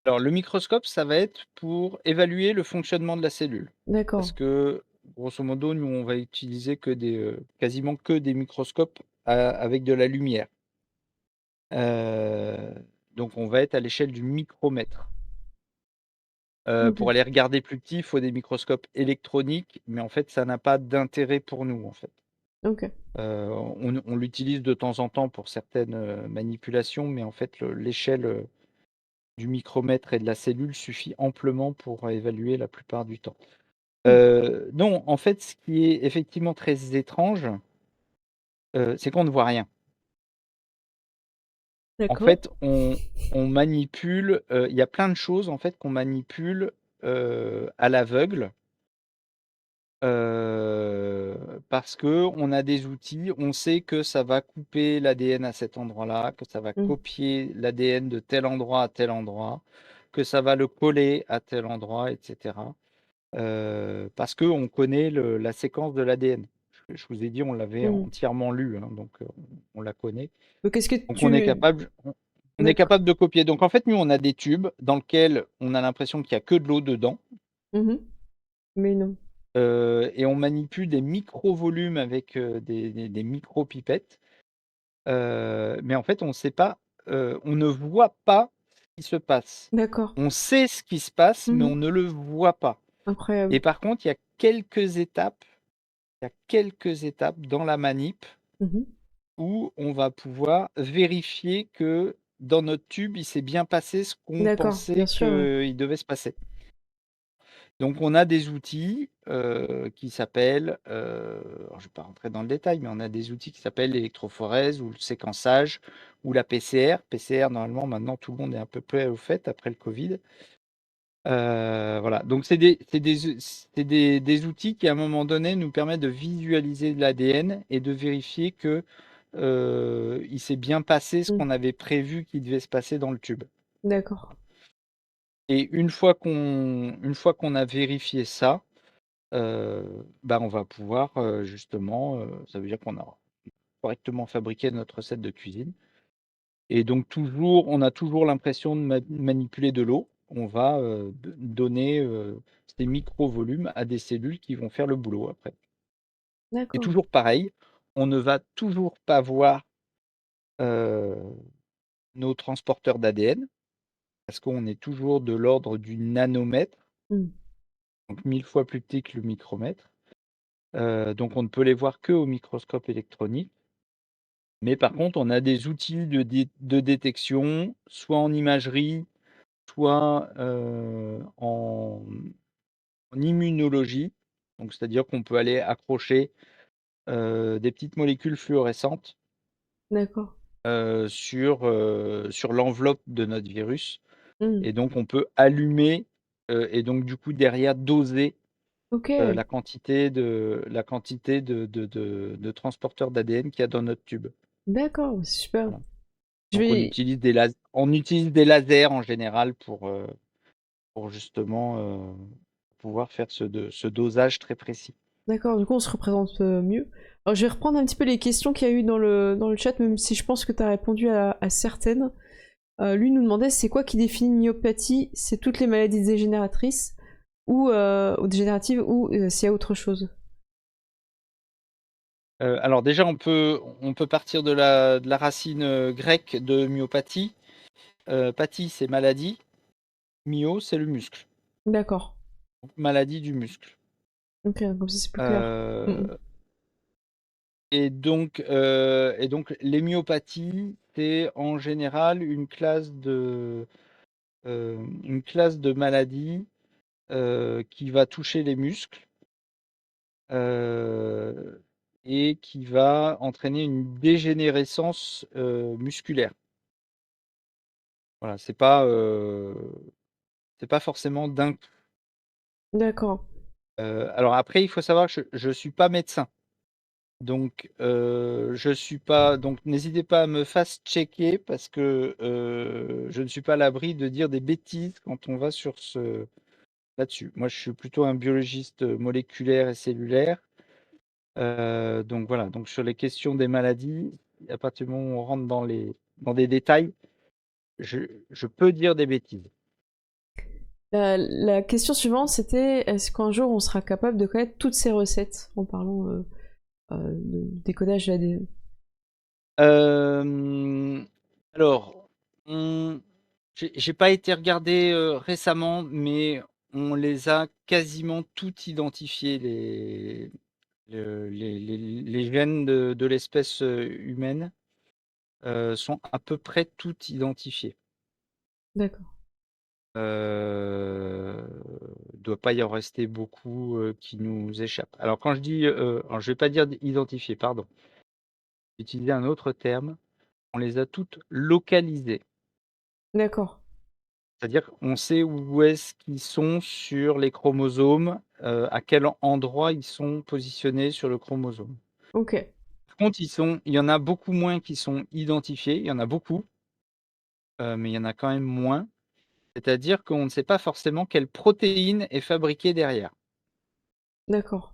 alors, le microscope, ça va être pour évaluer le fonctionnement de la cellule. Parce D'accord. que, grosso modo, nous, on va utiliser quasiment que des microscopes avec de la lumière. Euh, donc, on va être à l'échelle du micromètre. Ok. Pour aller regarder plus petit, il faut des microscopes électroniques, mais en fait, ça n'a pas d'intérêt pour nous, en fait. Ok. On l'utilise de temps en temps pour certaines manipulations, mais en fait, l'échelle du micromètre et de la cellule suffit amplement pour évaluer la plupart du temps. Mm. Non, en fait, ce qui est effectivement très étrange, c'est qu'on ne voit rien. En D'accord. fait, on manipule, il y a plein de choses en fait qu'on manipule à l'aveugle Parce qu'on a des outils, on sait que ça va couper l'ADN à cet endroit-là, que ça va Mm. copier l'ADN de tel endroit à tel endroit, que ça va le coller à tel endroit, etc. Parce qu'on connaît la séquence de l'ADN. Je vous ai dit, on l'avait Mm. entièrement lu, hein, donc on la connaît. Donc est-ce que Donc tu... on est D'accord. capable de copier. Donc en fait, nous, on a des tubes dans lesquels on a l'impression qu'il n'y a que de l'eau dedans. Mhm. Mais non. Et on manipule des micro-volumes avec des micro-pipettes. Mais en fait, on sait pas, on ne voit pas ce qui se passe. D'accord. On sait ce qui se passe, mais Mhm. on ne le voit pas. Incroyable. Et par contre, il y a quelques étapes dans la manip Mhm. où on va pouvoir vérifier que dans notre tube, il s'est bien passé ce qu'on D'accord, bien pensait sûr, ouais. qu'il devait se passer. Donc on a des outils qui s'appellent, alors je ne vais pas rentrer dans le détail, mais on a des outils qui s'appellent l'électrophorèse ou le séquençage ou la PCR. PCR, normalement, maintenant, tout le monde est à peu près au fait après le Covid. Voilà, donc c'est des outils qui, à un moment donné, nous permettent de visualiser l'ADN et de vérifier que il s'est bien passé ce Mm. qu'on avait prévu qu'il devait se passer dans le tube. D'accord. Et une fois qu'on a vérifié ça, bah, on va pouvoir justement, ça veut dire qu'on a correctement fabriqué notre recette de cuisine. Et donc on a toujours l'impression de manipuler de l'eau. On va donner ces micro-volumes à des cellules qui vont faire le boulot après. Et D'accord. toujours pareil, on ne va toujours pas voir euh, nos transporteurs d'ADN, parce qu'on est toujours de l'ordre du nanomètre, Mm. donc 1000 fois plus petit que le micromètre. Donc on ne peut les voir que au microscope électronique. Mais par contre, on a des outils de détection, soit en imagerie, soit en immunologie. Donc, c'est-à-dire qu'on peut aller accrocher des petites molécules fluorescentes D'accord. sur l'enveloppe de notre virus. Mm. Et donc, on peut allumer et donc, du coup, derrière, doser Ok. la quantité de transporteurs d'ADN qu'il y a dans notre tube. D'accord, c'est super. Voilà. Je Donc vais... on utilise des lasers en général pour justement pouvoir faire ce dosage très précis. D'accord, du coup on se représente mieux. Alors je vais reprendre un petit peu les questions qu'il y a eu dans le chat, même si je pense que tu as répondu à certaines. Lui nous demandait c'est quoi qui définit une myopathie? C'est toutes les maladies dégénératrices ou dégénératives ou s'il y a autre chose? Alors déjà, on peut partir de la racine grecque de myopathie. Pathie, c'est maladie. Myo, c'est le muscle. D'accord. Donc, maladie du muscle. Ok, comme ça c'est plus clair. Mm, Euh, et donc, les myopathies, c'est en général une classe de maladies qui va toucher les muscles euh, et qui va entraîner une dégénérescence musculaire. Voilà, c'est pas forcément d'un. D'accord. Alors après, il faut savoir que je suis pas médecin, donc je suis pas. Donc n'hésitez pas à me fast-checker parce que je ne suis pas à l'abri de dire des bêtises quand on va sur ce là-dessus. Moi, je suis plutôt un biologiste moléculaire et cellulaire. Donc voilà. Donc sur les questions des maladies, à partir du moment où on rentre dans des détails, je peux dire des bêtises. La question suivante c'était est-ce qu'un jour on sera capable de connaître toutes ces recettes en parlant de décodage de l'ADN? Euh, alors, j'ai pas été regardé récemment, mais on les a quasiment toutes identifiées, les gènes de l'espèce humaine sont à peu près toutes identifiées. D'accord. Il doit pas y en rester beaucoup qui nous échappent. Alors quand je dis, alors je vais pas dire identifiées, pardon. Utiliser un autre terme. On les a toutes localisées. D'accord. C'est-à-dire qu'on sait où est-ce qu'ils sont sur les chromosomes, à quel endroit ils sont positionnés sur le chromosome. Ok, Par contre, il y en a beaucoup moins qui sont identifiés, il y en a beaucoup, mais il y en a quand même moins. C'est-à-dire qu'on ne sait pas forcément quelle protéine est fabriquée derrière. d'accord.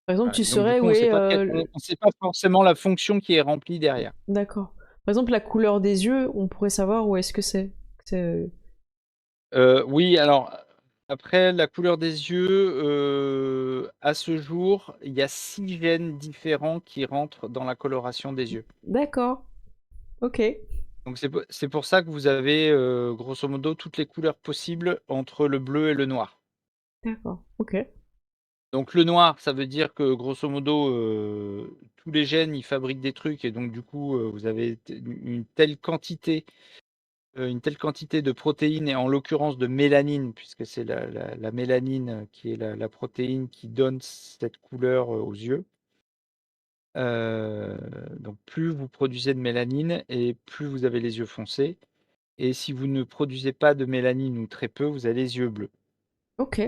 Par exemple, Voilà, tu donc du saurais coup, où est... on sait pas forcément la fonction qui est remplie derrière. D'accord. Par exemple, la couleur des yeux, on pourrait savoir où est-ce que c'est. C'est- Oui, alors, après la couleur des yeux, à ce jour, il y a 6 gènes différents qui rentrent dans la coloration des yeux. D'accord, ok. Donc c'est pour ça que vous avez, grosso modo toutes les couleurs possibles entre le bleu et le noir. D'accord, ok. Donc le noir, ça veut dire que grosso modo, tous les gènes, ils fabriquent des trucs et donc du coup, vous avez une telle quantité de protéines et en l'occurrence de mélanine, puisque c'est la mélanine qui est la protéine qui donne cette couleur, aux yeux. Heu, donc plus vous produisez de mélanine et plus vous avez les yeux foncés et si vous ne produisez pas de mélanine ou très peu, vous avez les yeux bleus. Ok.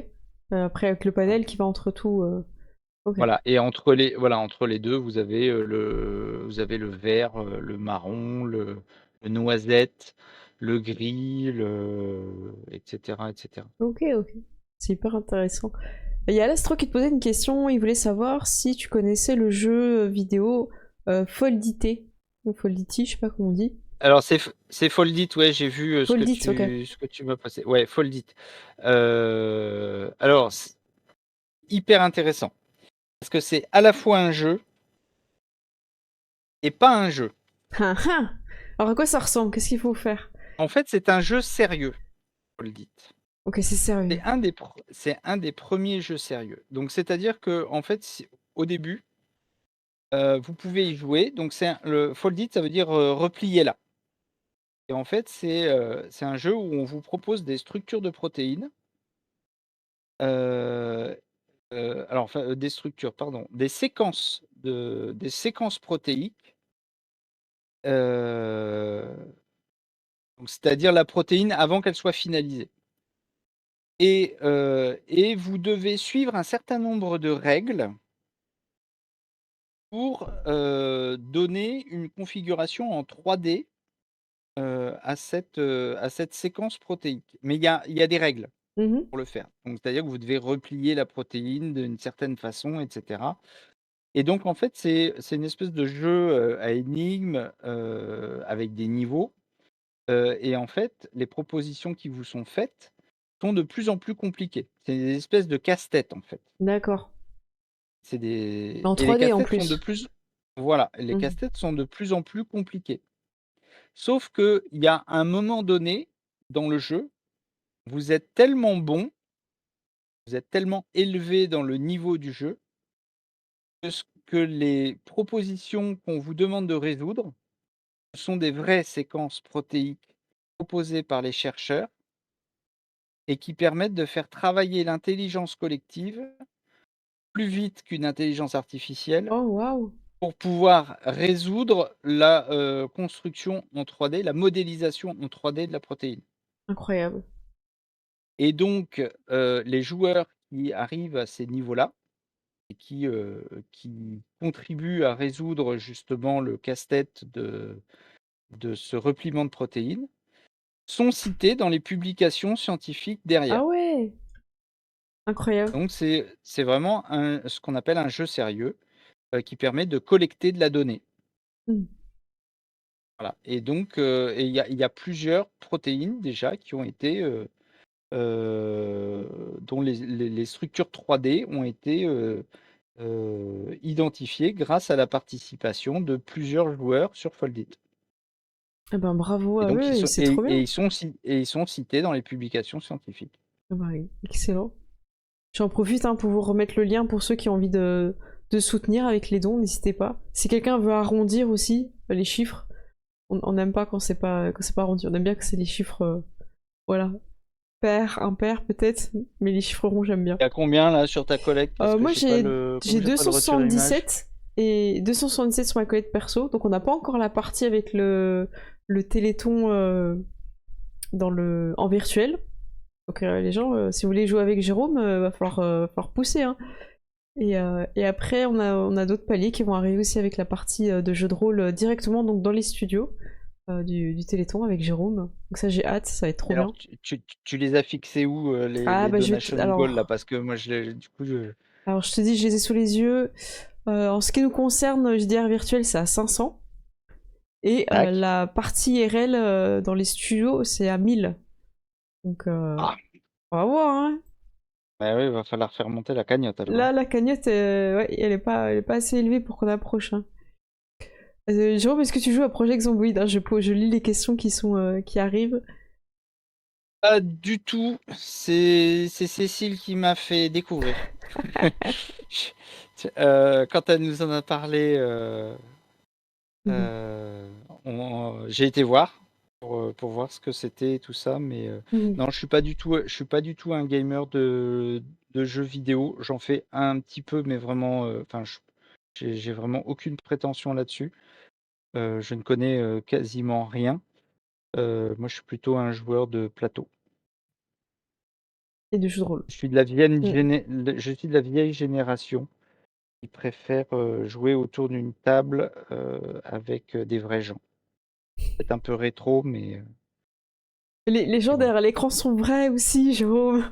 Après, avec le Voilà. panel qui va entre tout. Ok. Voilà et entre les 2, vous avez le vert, le marron, le noisette, le gris, et cetera, et cetera. Ok, ok. C'est hyper intéressant. Il y a Alastro qui te posait une question. Il voulait savoir si tu connaissais le jeu vidéo Foldité. Ou Foldity, je sais pas comment on dit. Alors c'est Foldit, ouais, j'ai vu, Foldit, ok. ce que tu m'as passé. Ouais, Foldit. Alors c'est hyper intéressant parce que c'est à la fois un jeu et pas un jeu. Ah, ah. Alors à quoi ça ressemble? Qu'est-ce qu'il faut faire? En fait, c'est un jeu sérieux, Foldit. Ok, c'est sérieux. C'est un des premiers jeux sérieux. Donc c'est-à-dire qu'en fait, au début, vous pouvez y jouer. Donc le Foldit, ça veut dire, repliez là et en fait, c'est un jeu où on vous propose des structures de protéines, heu alors enfin, des structures, pardon, des séquences protéiques, heu, donc c'est-à-dire la protéine avant qu'elle soit finalisée et vous devez suivre un certain nombre de règles pour, donner une configuration en 3D, à cette séquence protéique. Mais il y a des règles Mhm. pour le faire. Donc c'est-à-dire que vous devez replier la protéine d'une certaine façon et cetera. Et donc en fait, c'est une espèce de jeu, à énigmes, avec des niveaux, et en fait, les propositions qui vous sont faites sont de plus en plus compliquées. C'est des espèces de casse-tête, en fait. D'accord. C'est des En et les 3D en casse-têtes sont de plus. plus voilà, les Mhm. casse-têtes sont de plus en plus compliqués. Sauf qu'il y a un moment donné dans le jeu, vous êtes tellement bon, vous êtes tellement élevé dans le niveau du jeu que les propositions qu'on vous demande de résoudre sont des vraies séquences protéiques proposées par les chercheurs et qui permettent de faire travailler l'intelligence collective plus vite qu'une intelligence artificielle Oh, waouh. pour pouvoir résoudre la, construction en 3D, la modélisation en 3D de la protéine. Incroyable. Et donc, les joueurs qui arrivent à ces niveaux-là et qui contribuent à résoudre justement le casse-tête de ce repliement de protéines, sont cités dans les publications scientifiques Ah derrière. ouais. Incroyable. Donc c'est vraiment ce qu'on appelle un jeu sérieux, qui permet de collecter de la donnée. Hmm. Voilà et donc il y a plusieurs protéines déjà qui ont été, dont les structures 3D ont été, identifiées grâce à la participation de plusieurs joueurs sur Foldit. Eh ben bravo Et à donc eux, et c'est trop bien. ils sont cités dans les publications scientifiques. Ah bah oui, excellent. J'en profite hein, pour vous remettre le lien pour ceux qui ont envie de soutenir avec les dons, n'hésitez pas. Si quelqu'un veut arrondir aussi les chiffres, on n'aime pas quand c'est pas arrondi, on aime bien que c'est les chiffres, voilà, pair, impair peut-être, mais les chiffres ronds j'aime bien. Il y a combien là sur ta collecte? Parce que Moi comme j'ai j'ai pas le retire image. 277 et 277 sur ma collecte perso, donc on n'a pas encore la partie avec le téléthon en virtuel. Donc les gens, si vous voulez jouer avec Jérôme, va falloir pousser, hein. Et après, on a d'autres paliers qui vont arriver aussi avec la partie de jeu de rôle directement donc dans les studios du Téléthon avec Jérôme. Donc ça, j'ai hâte, ça va être trop bien. Alors, tu les as fixés où, Ah, les bah donation goals, là? Parce que moi, du coup, alors, je te dis, je les ai sous les yeux. En ce qui nous concerne, JDR virtuel, c'est à 500. Et Tac. la partie RL dans les studios, c'est à 1000. Donc, Ah. on va voir, hein. Bah oui, il va falloir faire monter la cagnotte, alors. Là, la cagnotte, ouais, elle est pas assez élevée pour qu'on approche, hein. Jérôme, est-ce que tu joues à Project Zomboid, hein, je lis les questions qui arrivent. Pas du tout. C'est Cécile qui m'a fait découvrir. Quand elle nous en a parlé, j'ai été voir pour voir ce que c'était et tout ça, mais non, je suis pas du tout un gamer de jeux vidéo. J'en fais un petit peu, mais vraiment, enfin, j'ai vraiment aucune prétention là-dessus. Je ne connais quasiment rien. Moi, je suis plutôt un joueur de plateau. Et de jeux de rôle. Je suis de la vieille génération qui préfère jouer autour d'une table avec des vrais gens. C'est un peu rétro, mais Les gens voilà. derrière l'écran sont vrais aussi, Jérôme.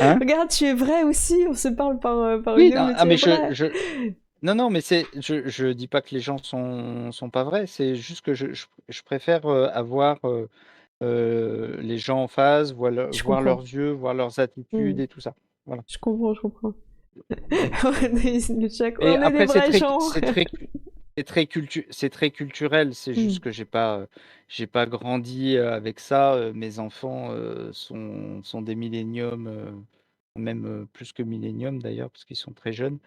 Hein? Regarde, tu es vrai aussi, on se parle par Oui, vidéo, non, mais tu es mais vrai. non, mais je dis pas que les gens sont pas vrais, c'est juste que je préfère avoir les gens en face, Je voir leurs comprends. yeux, voir leurs attitudes et tout ça. Voilà. Je comprends. Donc, Le chat, et on est des après, vrais gens. c'est très culturel. C'est juste que j'ai pas grandi avec ça. Mes enfants sont des milléniums, même plus que millénium d'ailleurs, parce qu'ils sont très jeunes.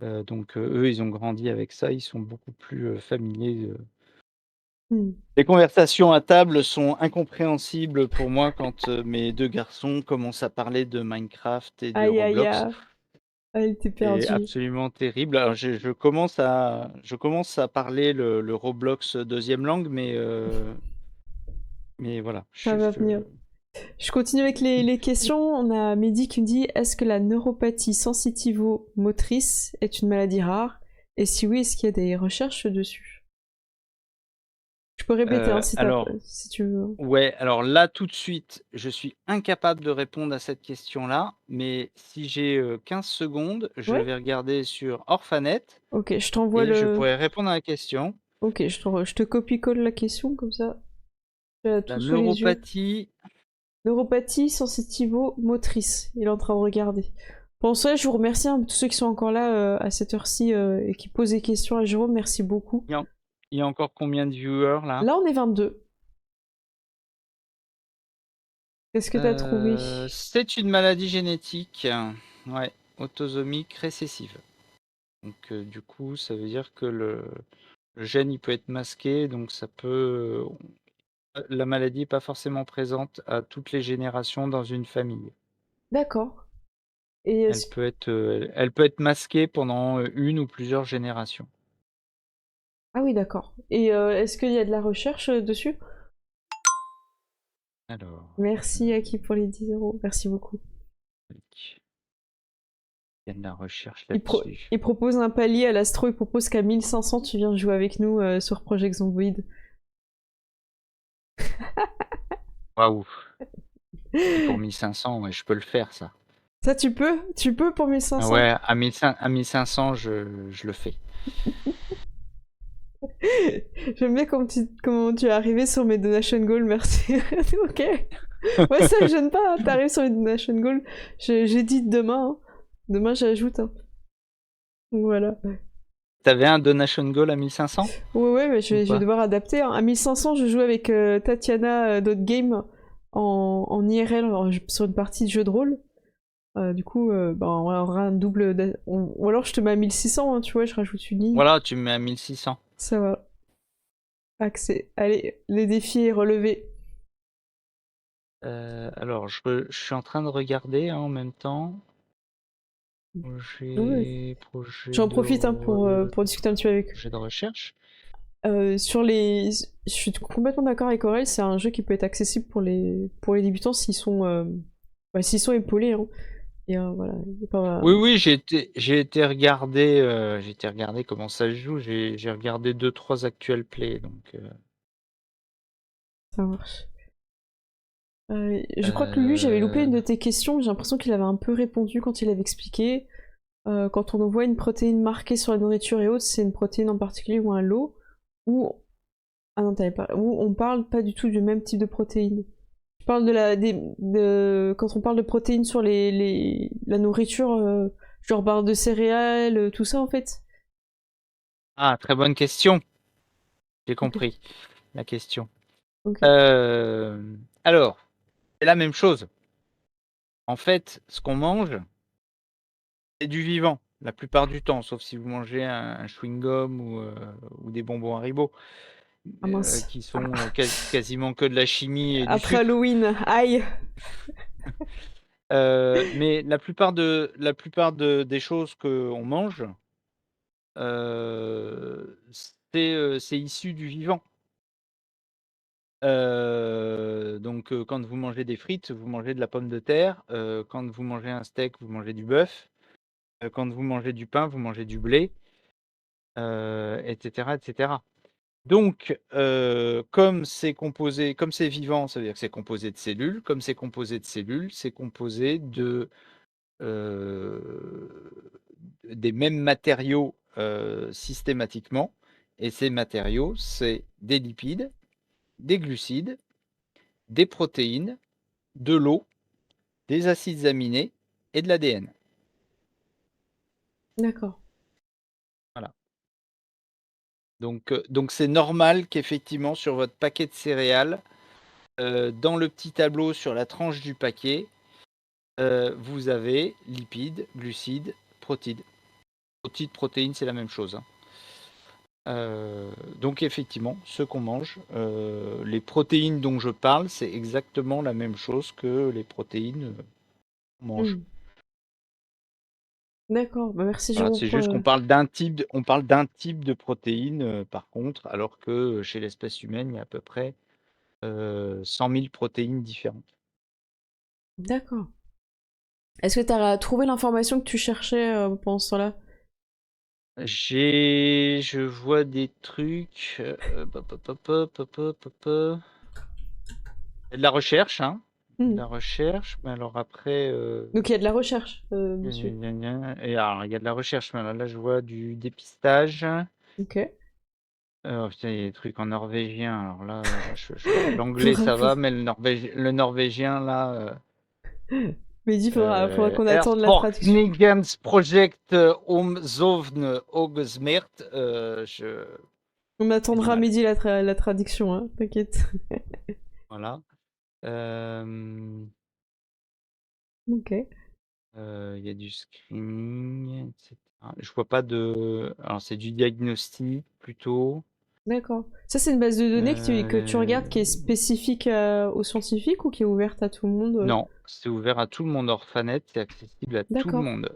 Donc eux, ils ont grandi avec ça. Ils sont beaucoup plus familiers. Les conversations à table sont incompréhensibles pour moi quand mes deux garçons commencent à parler de Minecraft et de Aïe, aïe, Roblox. aïe. Ah, il était C'est perdu. absolument terrible. Alors, je commence à parler le Roblox deuxième langue, mais voilà. Ça va venir. Je continue avec les questions. On a Mehdi qui me dit, est-ce que la neuropathie sensitivo-motrice est une maladie rare? Et si oui, est-ce qu'il y a des recherches dessus? Je peux répéter hein, alors, si tu veux. ouais, alors là, tout de suite, je suis incapable de répondre à cette question-là, mais si j'ai 15 secondes, je Ouais? vais regarder sur Orphanet Ok, je t'envoie et je le... pourrai répondre à la question. Ok, je te copie-colle la question, comme ça. Tu as La tout sous les yeux. neuropathie, Neuropathie sensitivo-motrice. Il est en train de regarder. Pour ça, je vous remercie hein, tous ceux qui sont encore là à cette heure-ci et qui posent des questions à Jérôme. Merci beaucoup. il y a encore combien de viewers là? Là, on est 22. Qu'est-ce que t'as trouvé? C'est une maladie génétique, ouais, autosomique récessive. Donc du coup, ça veut dire que le gène il peut être masqué, donc ça peut. La maladie n'est pas forcément présente à toutes les générations dans une famille. D'accord. Et Elle peut être masquée pendant une ou plusieurs générations. ah oui, d'accord. Et est-ce qu'il y a de la recherche dessus? Alors, Merci Aki pour les 10 €. Merci beaucoup. il y a de la recherche Il là-dessus. propose un palier à l'astro, il propose qu'à 1500 tu viens jouer avec nous sur Project Zomboid. Waouh! Pour 1500, ouais, je peux le faire ça. Ça tu peux pour 1500. Ouais, à 1500, je le fais. J'aime bien comment tu es arrivé sur mes donation goals, merci. Ok. Ouais, ça me gêne pas, hein. T'arrives sur mes donation goals. J'édite demain. Hein. Demain, j'ajoute. Hein. Voilà. T'avais un donation goal à 1500? Ouais, mais je vais devoir adapter. Hein. À 1500, je joue avec Tatiana Game en IRL sur une partie de jeu de rôle. Du coup, bah, on aura un double. Ou alors je te mets à 1600, hein, tu vois, je rajoute une ligne. Voilà, tu me mets à 1600. Ça va. Accès. Allez, les défis relevés. Alors, je suis en train de regarder hein, en même temps. Projet J'en de profite hein, pour discuter un petit peu avec eux. projet de recherche. Sur les... Je suis complètement d'accord avec Aurel, c'est un jeu qui peut être accessible pour les débutants s'ils sont épaulés, hein. Et voilà, il y a pas... Oui, oui, j'ai été regarder comment ça se joue. J'ai regardé 2, 3 actual play. Donc, Ça marche. Je crois que lui, j'avais loupé euh, une de tes questions, j'ai l'impression qu'il avait un peu répondu quand il avait expliqué. Quand on envoie une protéine marquée sur la nourriture et autres, c'est une protéine en particulier ou un lot, ou... Ah non, t'avais pas... Ou on parle pas du tout du même type de protéine. Je parle quand on parle de protéines sur la nourriture, genre barre de céréales, tout ça en fait. Ah, très bonne question. J'ai Ok. compris la question. Ok. Alors, c'est la même chose. En fait, ce qu'on mange, c'est du vivant, la plupart du temps, sauf si vous mangez un chewing-gum ou des bonbons Haribo, Ah mince. qui sont quasiment que de la chimie et du Après sucre. Halloween, aïe. Mais des choses qu'on mange, c'est issu du vivant. Donc, quand vous mangez des frites, vous mangez de la pomme de terre. Quand vous mangez un steak, vous mangez du bœuf. Quand vous mangez du pain, vous mangez du blé, etc., etc. Donc, comme c'est vivant, ça veut dire que c'est composé de cellules. Comme c'est composé de cellules, c'est composé des mêmes matériaux systématiquement. Et ces matériaux, c'est des lipides, des glucides, des protéines, de l'eau, des acides aminés et de l'ADN. D'accord. Voilà. Donc c'est normal qu'effectivement sur votre paquet de céréales, dans le petit tableau sur la tranche du paquet, vous avez lipides, glucides, protides. Protéines, c'est la même chose, hein. Donc effectivement, ce qu'on mange, les protéines dont je parle, c'est exactement la même chose que les protéines qu'on mange. Hmm. D'accord. Bah, merci Voilà, Jérôme c'est pour juste qu'on parle d'un type de protéines, par contre, alors que chez l'espèce humaine, il y a à peu près 100 000 protéines différentes. D'accord. Est-ce que tu as trouvé l'information que tu cherchais pendant ce temps-là? Je vois des trucs. Pop, pop, pop, pop, pop, pop, pop. Il y a de la recherche, hein. De Hmm. la recherche, mais alors après. Donc il y a de la recherche, monsieur. Gna, gna, gna. Et alors, il y a de la recherche, mais alors là, je vois du dépistage. Ok. Putain, il y a des trucs en norvégien. Alors là, l'anglais, Faudra, ça va, faudra... mais le norvégien, là. Mais dis, faudra qu'on attende la traduction. Erforkningens project om zovne ogesmert. On J'ai du attendra mal. midi la traduction, hein, t'inquiète. Voilà. Euh, Ok. Il y a du screening, etc. Je vois pas de. Alors, c'est du diagnostic plutôt. D'accord. Ça, c'est une base de données que tu Euh, regardes qui est spécifique aux scientifiques ou qui est ouverte à tout le monde Non, c'est ouvert à tout le monde. Orphanet, c'est accessible à tout le D'accord. monde.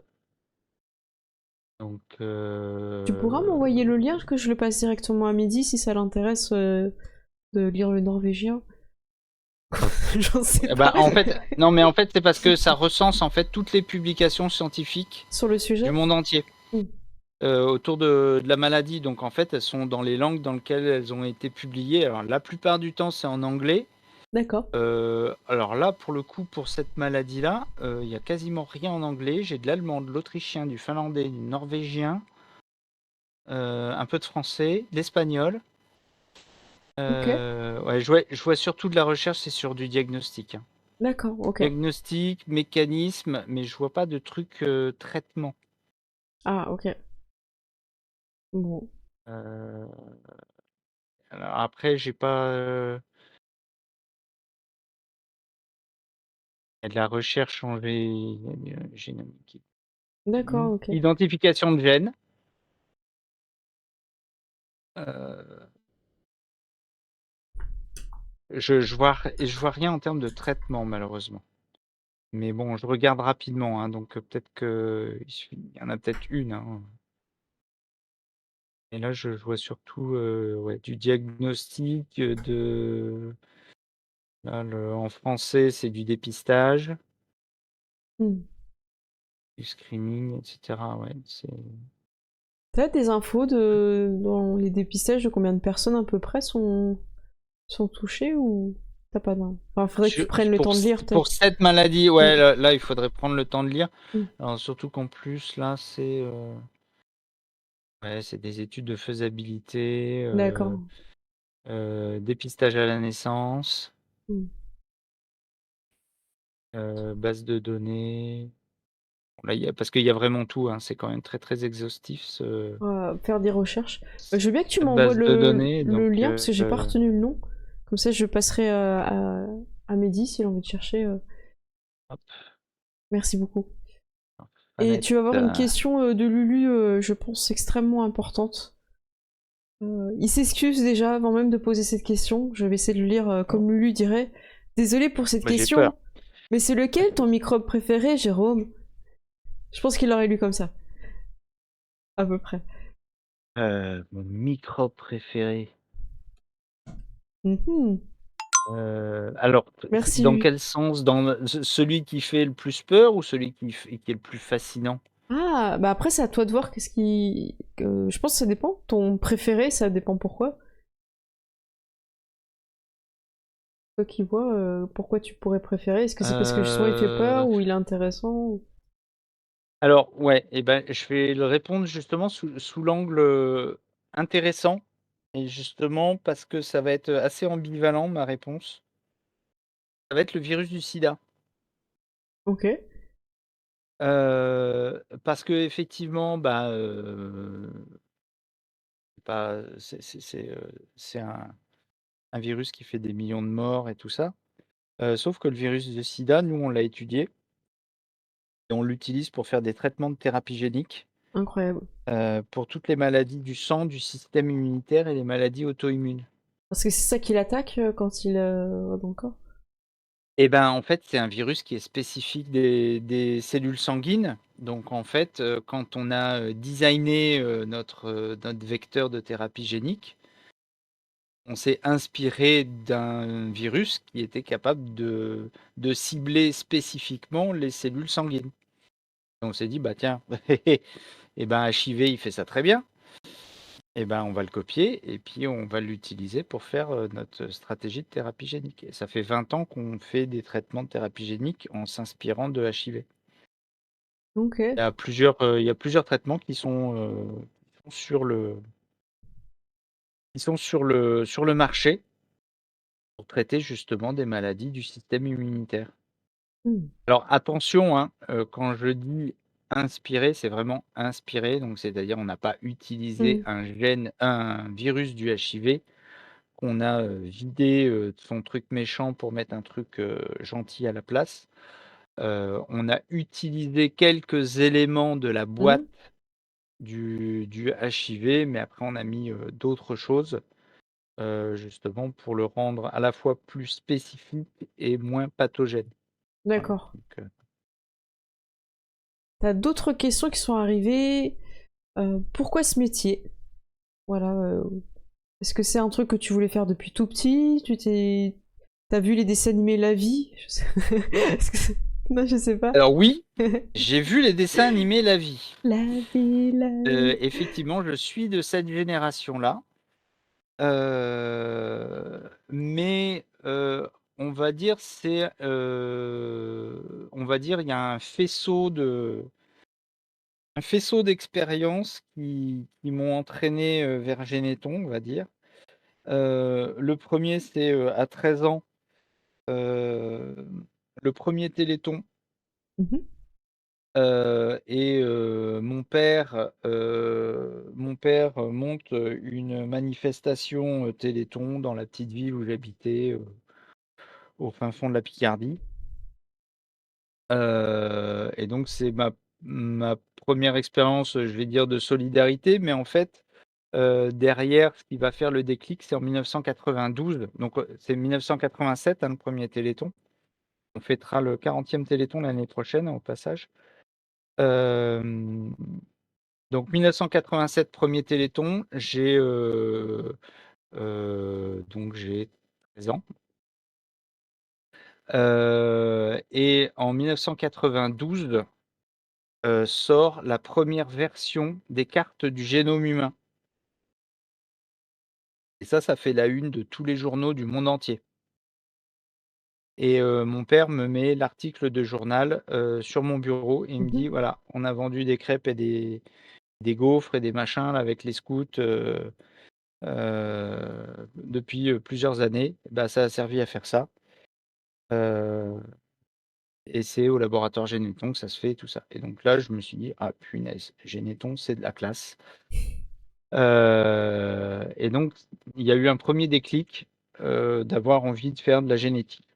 Donc, Tu pourras m'envoyer le lien que je le passe directement à midi si ça l'intéresse de lire le norvégien. J'en sais bah, pas. en fait, non, mais en fait, c'est parce que ça recense en fait toutes les publications scientifiques Sur le du sujet. monde entier Hmm. autour de la maladie. Donc, en fait, elles sont dans les langues dans lesquelles elles ont été publiées. Alors, la plupart du temps, c'est en anglais. D'accord. Alors là, pour le coup, pour cette maladie-là, il y a quasiment rien en anglais. J'ai de l'allemand, de l'autrichien, du finlandais, du norvégien, un peu de français, de l'espagnol. Ok. Ouais, je vois surtout de la recherche, c'est sur du diagnostic, hein. D'accord. Ok. Diagnostic, mécanisme, mais je vois pas de truc traitement. Ah, ok. Bon. Euh, alors après, j'ai pas. Il y a de la recherche en génomique. D'accord. Ok. Identification de gènes. Euh, je vois rien en termes de traitement, malheureusement. Mais bon, je regarde rapidement, hein, donc peut-être que il y en a peut-être une, hein. Et là, je vois surtout, ouais, du diagnostic, là, en français, c'est du dépistage, Hmm. du screening, et cetera, ouais, c'est T'as des infos dans les dépistages de combien de personnes à peu près sont touchées ou t'as pas d'infos? Enfin, faudrait que je tu prennes le temps de lire pour peut-être. cette maladie, Hmm. ouais, là, il faudrait prendre le temps de lire. Hmm. Alors surtout qu'en plus, là, ouais, c'est des études de faisabilité, D'accord. dépistage à la naissance, Hmm. base de données. Là, parce qu'il y a vraiment tout, hein, c'est quand même très très exhaustif On va faire des recherches. Je veux bien que tu cette m'envoies base de données. Donc, le lien parce que j'ai pas retenu le nom. Comme ça, je passerai à Mehdi s'il a envie de chercher. hop, Merci beaucoup. Et Fanette, tu vas avoir une question de Lulu, je pense, extrêmement importante. Il s'excuse déjà avant même de poser cette question. Je vais essayer de le lire oh, comme Lulu dirait. Désolé pour cette bah, j'ai peur. question, mais c'est lequel ton microbe préféré, Jérôme? Je pense qu'il l'aurait lu comme ça, à peu près. Mon microbe préféré. Mhm. Alors, Merci dans lui. quel sens? Dans celui qui fait le plus peur ou celui qui est le plus fascinant? Ah, bah après c'est à toi de voir qu'est-ce qui... je pense que ça dépend. Ton préféré, ça dépend pourquoi. Toi qui vois, pourquoi tu pourrais préférer. Est-ce que c'est parce que justement il fait peur Euh, ou il est intéressant alors, ouais, et ben, je vais le répondre justement sous l'angle intéressant, et justement parce que ça va être assez ambivalent ma réponse. Ça va être le virus du sida. Ok. Parce que effectivement, bah, c'est un virus qui fait des millions de morts et tout ça. Sauf que le virus du sida, nous, on l'a étudié et on l'utilise pour faire des traitements de thérapie génique, Incroyable. pour toutes les maladies du sang, du système immunitaire et les maladies auto-immunes. Parce que c'est ça qui l'attaque quand il va dans le corps. Et ben, en fait, c'est un virus qui est spécifique des cellules sanguines. Donc en fait, quand on a, designé, notre vecteur de thérapie génique, on s'est inspiré d'un virus qui était capable de cibler spécifiquement les cellules sanguines. On s'est dit: «Bah tiens, et ben HIV il fait ça très bien, et ben on va le copier et puis on va l'utiliser pour faire, notre stratégie de thérapie génique», et ça fait 20 ans qu'on fait des traitements de thérapie génique en s'inspirant de HIV. Ok. Il y a plusieurs traitements qui sont sur le marché pour traiter justement des maladies du système immunitaire. Hmm. Alors attention, hein, quand je dis inspiré, c'est vraiment inspiré, donc c'est-à-dire on n'a pas utilisé Hmm. un virus du HIV qu'on a, vidé, de son truc méchant pour mettre un truc, gentil à la place. On a utilisé quelques éléments de la boîte Mhm. du HIV, mais après on a mis, d'autres choses, justement pour le rendre à la fois plus spécifique et moins pathogène. Voilà, D'accord. donc T'as d'autres questions qui sont arrivées. Pourquoi ce métier? Voilà. Est-ce que c'est un truc que tu voulais faire depuis tout petit? T'as vu les dessins animés La Vie? Je sais... Non, je sais pas. alors oui, j'ai vu les dessins animés La Vie. La vie, la vie. Effectivement, je suis de cette génération-là. Mais on va dire il y a un faisceau d'expériences qui m'ont entraîné, vers Généton, on va dire. Le premier c'est, à 13 ans, le premier téléthon, Mhm. et mon père monte, une manifestation, téléthon dans la petite ville où j'habitais, au fin fond de la Picardie. Et donc c'est ma 1re expérience, je vais dire de solidarité, mais en fait, derrière, ce qui va faire le déclic, c'est en 1992, donc c'est 1987, hein, le premier téléthon. On fêtera le 40e téléthon l'année prochaine, au passage. Hem Donc 1987, premier Téléthon, j'ai 13 ans. Et en 1992 sort la première version des cartes du génome humain. Et ça fait la une de tous les journaux du monde entier. Et mon père me met l'article de journal sur mon bureau et il me Mhm. dit voilà, on a vendu des crêpes et des gaufres et des machins là, avec les scouts depuis plusieurs années. Bah, ça a servi à faire ça. Et c'est au laboratoire Généton que ça se fait tout ça. Et donc là, je me suis dit ah punaise, Généton, c'est de la classe. Et donc, il y a eu un premier déclic d'avoir envie de faire de la génétique.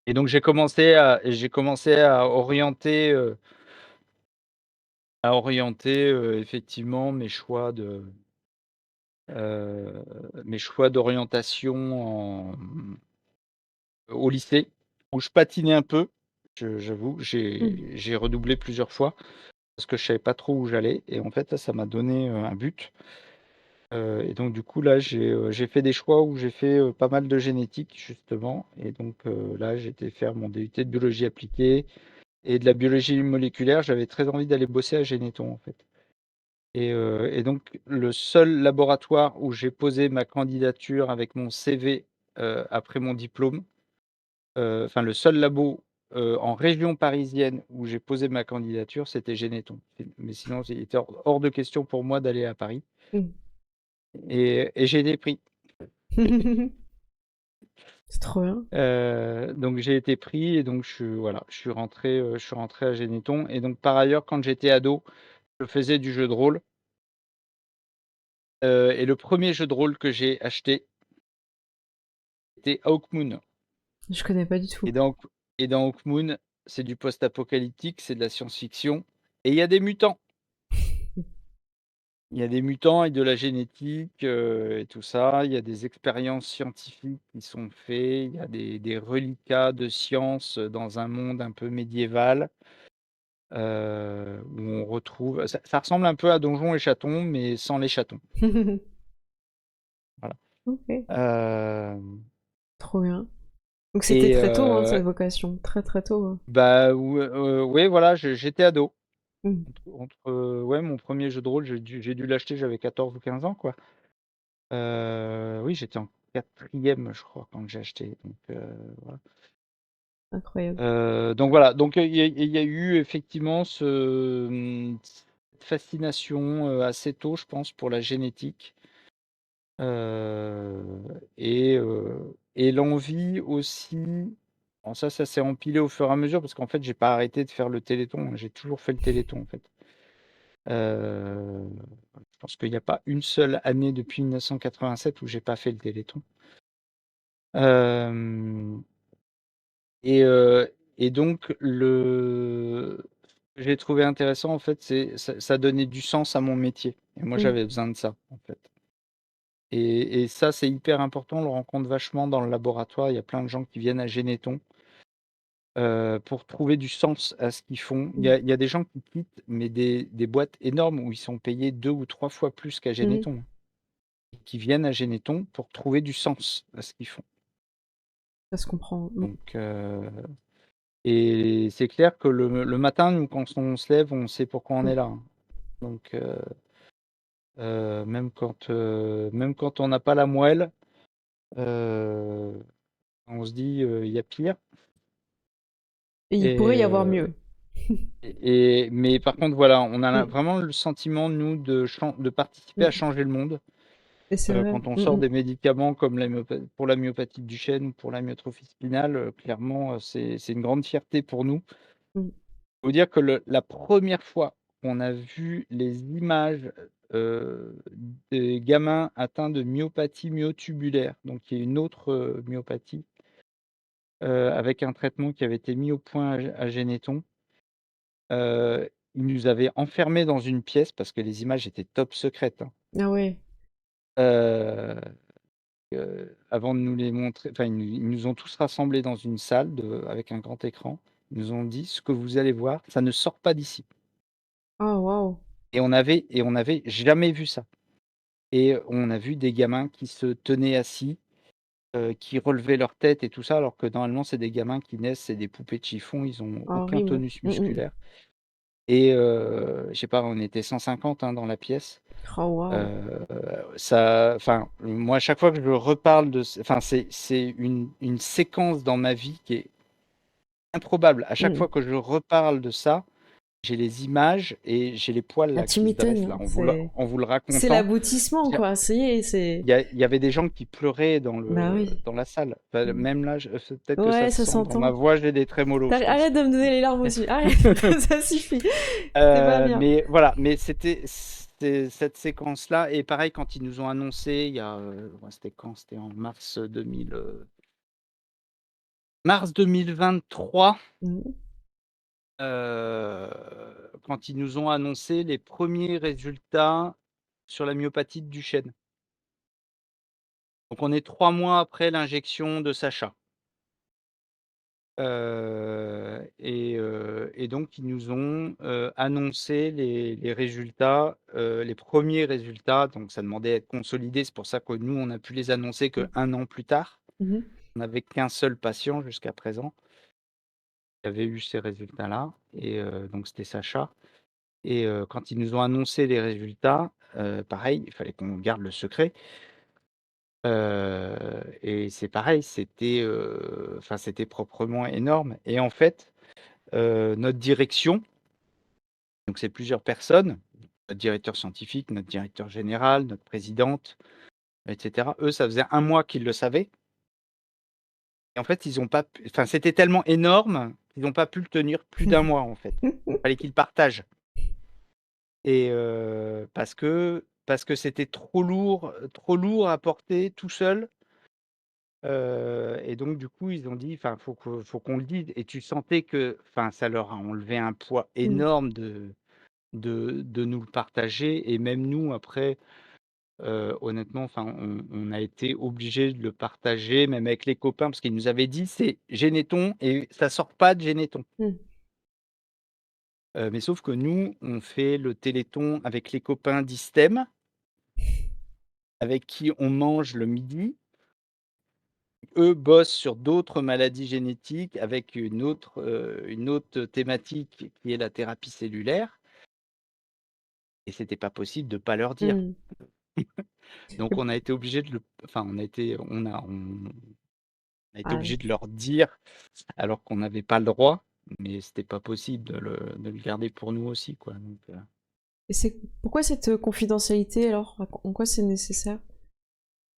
Et donc, j'ai commencé à orienter effectivement mes choix d'orientation au lycée, où je patinais un peu. J'avoue, Mhm. j'ai redoublé plusieurs fois parce que je savais pas trop où j'allais. Et en fait, ça m'a donné un but. Et donc du coup là j'ai fait des choix où j'ai fait pas mal de génétique justement et donc là j'ai été faire mon DUT de biologie appliquée et de la biologie moléculaire. J'avais très envie d'aller bosser à Généton en fait. Et donc le seul laboratoire où j'ai posé ma candidature avec mon CV après mon diplôme, enfin le seul labo en région parisienne où j'ai posé ma candidature, c'était Généton. Mais sinon il était hors de question pour moi d'aller à Paris Mhm. et j'ai été pris. C'est trop bien. Donc j'ai été pris et donc je suis rentré à Généton et donc par ailleurs quand j'étais ado, je faisais du jeu de rôle, et le premier jeu de rôle que j'ai acheté, c'était Hawkmoon Je connais pas du tout. et dans Hawkmoon, c'est du post-apocalyptique, c'est de la science-fiction et il y a des mutants. Il y a des mutants et de la génétique, et tout ça. Il y a des expériences scientifiques qui sont faites, il y a des reliquats de science, dans un monde un peu médiéval. Où on retrouve ça ressemble un peu à Donjons et Chatons, mais sans les chatons. Voilà. Ok, Hem trop bien. Donc c'était et très tôt, hein, cette vocation, très très tôt, hein. bah, ouais, voilà, j'étais ado. Mhm. Ouais, mon premier jeu de rôle, j'ai dû l'acheter, j'avais 14 ou 15 ans, quoi. Oui, j'étais en quatrième, je crois, quand j'ai acheté, voilà. Incroyable. Donc voilà, donc il y a eu effectivement cette fascination, assez tôt, je pense, pour la génétique. Et l'envie aussi, bon ça s'est empilé au fur et à mesure parce qu'en fait, j'ai pas arrêté de faire le Téléthon, hein, j'ai toujours fait le Téléthon, en fait. Heu, je pense qu'il y a pas une seule année depuis 1987 où j'ai pas fait le Téléthon. Hem et donc ce que j'ai trouvé intéressant, en fait, c'est ça donnait du sens à mon métier et moi, Mhm. j'avais besoin de ça, en fait. Et ça, c'est hyper important, on le rencontre vachement dans le laboratoire. Il y a plein de gens qui viennent à Généton, pour trouver du sens à ce qu'ils font. Il y Mhm. a il y a des gens qui quittent, mais des boîtes énormes où ils sont payés 2 ou 3 fois plus qu'à Mhm. Généton, et qui viennent à Généton pour trouver du sens à ce qu'ils font. Ça se comprend. Mhm. Donc et c'est clair que le matin, nous, quand on se lève, on sait pourquoi on est là, hein. Donc même quand on n'a pas la moelle, heu, on se dit, «Il y a pire». Et il pourrait y avoir Et mieux. mais par contre, voilà, on a Mhm. vraiment le sentiment, nous, de participer à Mhm. changer le monde. Et c'est vrai. Quand on sort Mhm. des médicaments comme pour la myopathie de Duchenne ou pour la myotrophie spinale, clairement, c'est une grande fierté pour nous. Mhm. Il faut dire que la première fois qu'on a vu les images des gamins atteints de myopathie myotubulaire, donc qui est une autre myopathie, avec un traitement qui avait été mis au point à Généton. Ils nous avaient enfermés dans une pièce parce que les images étaient top secrètes, hein. Ah ouais. Heu, Avant de nous les montrer, enfin, ils nous ont tous rassemblés dans une salle avec un grand écran. Ils nous ont dit: «Ce que vous allez voir, ça ne sort pas d'ici». Ah waouh. Et on avait jamais vu ça. Et on a vu des gamins qui se tenaient assis, qui relevaient leur tête et tout ça, alors que normalement, c'est des gamins qui naissent, c'est des poupées de chiffon, ils ont Ah, aucun horrible. tonus musculaire. Et je sais pas, on était 150 hein, dans la pièce. Oh, waouh. Enfin, moi, à chaque fois que je reparle enfin, c'est une séquence dans ma vie qui est improbable. À chaque Mm. fois que je reparle de ça, j'ai les images et j'ai les poils Ah, là tu qui se dressent m'étonnes, là hein, en vous le c'est racontant. l'aboutissement, quoi. Ça y est, c'est. Il y avait des gens qui pleuraient Bah oui. dans la salle. Enfin, Mm. même là, peut-être que ça Ouais, se ça sent dans ma s'entend. voix, j'ai des trémolos, je pense. Arrête de me donner les larmes aussi. Arrête, ça suffit. C'est pas bien. Mais voilà, mais c'était cette séquence-là. Et pareil, quand ils nous ont annoncé, ouais, c'était quand? C'était en mars 2023, Mm. quand ils nous ont annoncé les premiers résultats sur la myopathie de Duchenne. Donc on est 3 mois après l'injection de Sacha. Et donc ils nous ont, annoncé les résultats, les premiers résultats, donc ça demandait à être consolidé. C'est pour ça que nous, on a pu les annoncer Mm. qu'1 an plus tard. Mhm. On n'avait qu'un seul patient jusqu'à présent qui avait eu ces résultats-là et donc c'était Sacha. Et quand ils nous ont annoncé les résultats, pareil, il fallait qu'on garde le secret. Et c'est pareil, enfin, c'était proprement énorme. Et en fait, notre direction, donc c'est plusieurs personnes, notre directeur scientifique, notre directeur général, notre présidente, et cetera. Eux, ça faisait 1 mois qu'ils le savaient. Et en fait, ils ont pas pu enfin, c'était tellement énorme qu'ils n'ont pas pu le tenir plus d'1 mois, en fait. Il fallait qu'ils partagent. Et parce que c'était trop lourd à porter tout seul. Et donc du coup, ils ont dit: «Enfin, faut qu'on le dise». Et tu sentais que, enfin, ça leur a enlevé un poids Mm. énorme de nous le partager. Et même nous après, honnêtement, enfin, on a été obligés de le partager, même avec les copains, parce qu'ils nous avaient dit: «C'est Généton et ça sort pas de Généton». Mm. Mais sauf que nous, on fait le téléthon avec les copains d'Istem, avec qui on mange le midi. Eux bossent sur d'autres maladies génétiques avec une autre thématique qui est la thérapie cellulaire. Et c'était pas possible de pas leur dire. Mm. Donc on a été obligé de le enfin on a été Ah, obligé de leur dire, alors qu'on n'avait pas le droit, mais c'était pas possible de le garder pour nous aussi, quoi. Donc, et c'est pourquoi cette confidentialité alors? En quoi c'est nécessaire?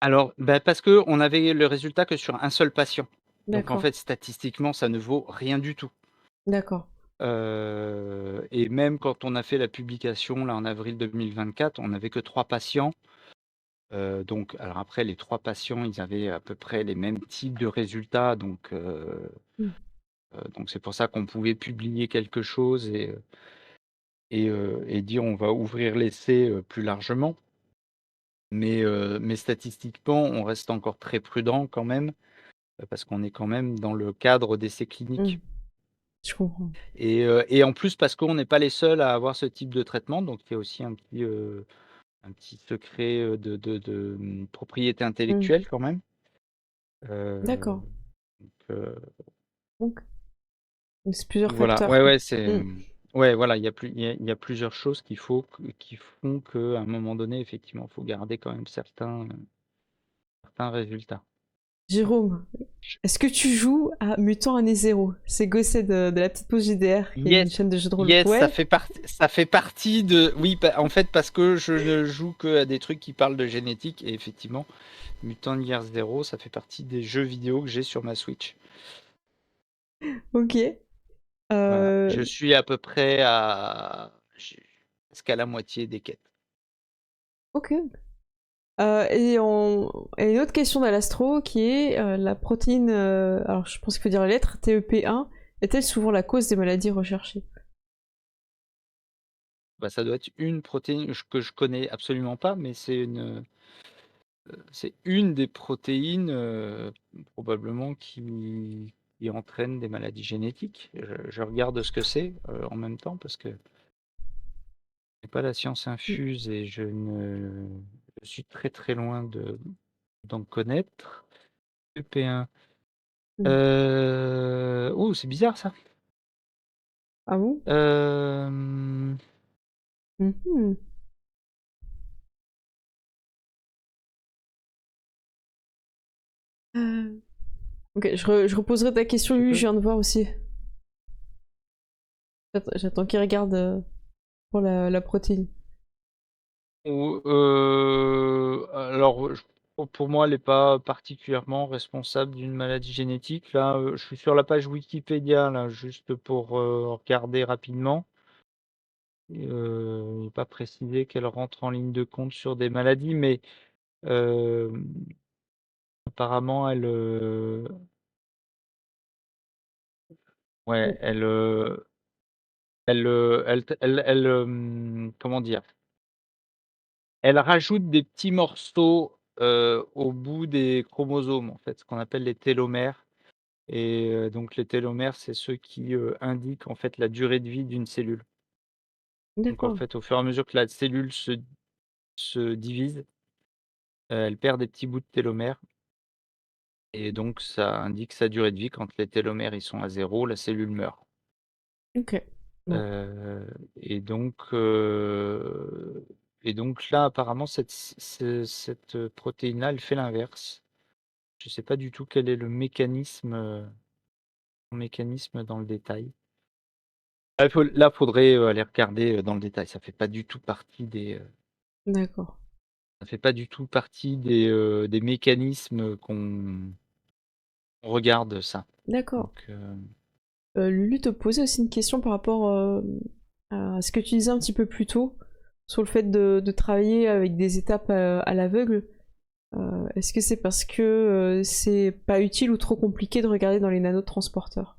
alors, bah, parce que on avait le résultat que sur un seul patient. Donc en D'accord, fait, statistiquement, ça ne vaut rien du tout. d'accord. Et même quand on a fait la publication là en avril 2024, on n'avait que 3 patients. Donc alors après les 3 patients, ils avaient à peu près les mêmes types de résultats. Mm. Donc c'est pour ça qu'on pouvait publier quelque chose et dire: «On va ouvrir l'essai, plus largement». Mais statistiquement, on reste encore très prudent quand même, parce qu'on est quand même dans le cadre d'essais Mm. cliniques. Je comprends. Et en plus parce qu'on n'est pas les seuls à avoir ce type de traitement, donc il y a aussi un petit secret, propriété Mm. intellectuelle quand même. Heu, D'accord. donc heu, Donc, c'est plusieurs voilà, facteurs, ouais, quoi. ouais, Mm. ouais, voilà, il y a plusieurs choses qui font qu'à un moment donné, effectivement, il faut garder quand même certains résultats. Jérôme, est-ce que tu joues à Mutant Année Zéro? C'est Gosset de la petite pause JDR, qui est Yes, une chaîne de jeux de rôle. yes, ça Ouais. fait partie de oui, en fait, parce que je ne joue qu'à des trucs qui parlent de génétique. Et effectivement, Mutant Year Zero, ça fait partie des jeux vidéo que j'ai sur ma Switch. Ok. Voilà, Euh, je suis à peu près presque à la moitié des quêtes. ok. Et une autre question d'Alastro qui est la protéine. Alors, je pense qu'il faut dire la lettre TEP1 est-elle souvent la cause des maladies recherchées? Bah, ça doit être une protéine que je connais absolument pas, mais c'est une des protéines, probablement qui entraîne des maladies génétiques. Je regarde ce que c'est, en même temps parce que n'ai pas la science Mm. infuse et je suis très très loin d'en connaître. EP1. Mm. Oh, c'est bizarre ça. Ah bon? Euh, Mhm. Ok, je reposerai ta question, je lui, je peux. viens de voir aussi. J'attends qu'il regarde pour la protéine. Alors, pour moi, elle n'est pas particulièrement responsable d'une maladie génétique. Là, je suis sur la page Wikipédia, là, juste pour regarder rapidement. Il n'est pas précisé qu'elle rentre en ligne de compte sur des maladies, mais euh, apparemment, Mm. ouais, comment dire? Elle rajoute des petits morceaux au bout des chromosomes, en fait, ce qu'on appelle les télomères. Et donc les télomères, c'est ceux qui indiquent en fait la durée de vie d'une cellule. Donc en D'accord. fait, au fur et à mesure que la cellule se divise, elle perd des petits bouts de télomères. Et donc ça indique sa durée de vie. Quand les télomères ils sont à zéro, la cellule meurt. Ok. Bon. Euh, et donc, euh, et donc là, apparemment, cette protéine-là, elle fait l'inverse. Je ne sais pas du tout quel est le mécanisme dans le détail. Là, faudrait aller regarder dans le détail. D'accord. Ça fait pas du tout partie des mécanismes qu'on regarde ça. D'accord. Donc, Lulu te posait aussi une question par rapport à ce que tu disais un petit peu plus tôt sur le fait de travailler avec des étapes à l'aveugle. Est-ce que c'est parce que c'est pas utile ou trop compliqué de regarder dans les nanotransporteurs?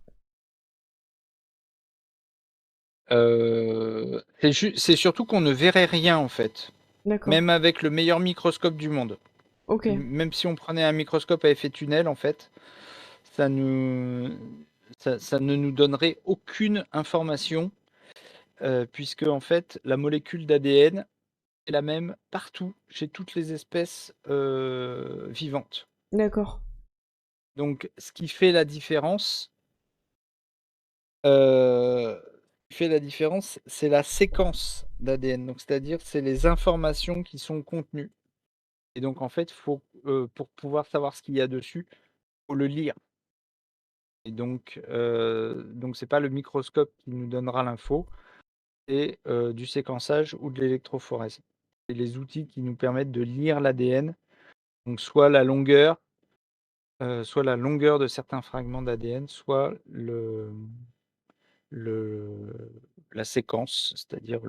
c'est surtout qu'on ne verrait rien en fait, D'accord. même avec le meilleur microscope du monde. Ok. Même si on prenait un microscope à effet tunnel, en fait, ça nous, ça ne nous donnerait aucune information, puisque en fait, la molécule d'ADN est la même partout, chez toutes les espèces vivantes. D'accord. Donc, ce qui fait la différence, euh, c'est la séquence d'ADN. Donc, c'est-à-dire, c'est les informations qui sont contenues. Et donc, en fait, pour pouvoir savoir ce qu'il y a dessus, faut le lire. Et donc c'est pas le microscope qui nous donnera l'info, c'est du séquençage ou de l'électrophorèse. C'est les outils qui nous permettent de lire l'ADN, donc soit la longueur de certains fragments d'ADN, soit la séquence, c'est-à-dire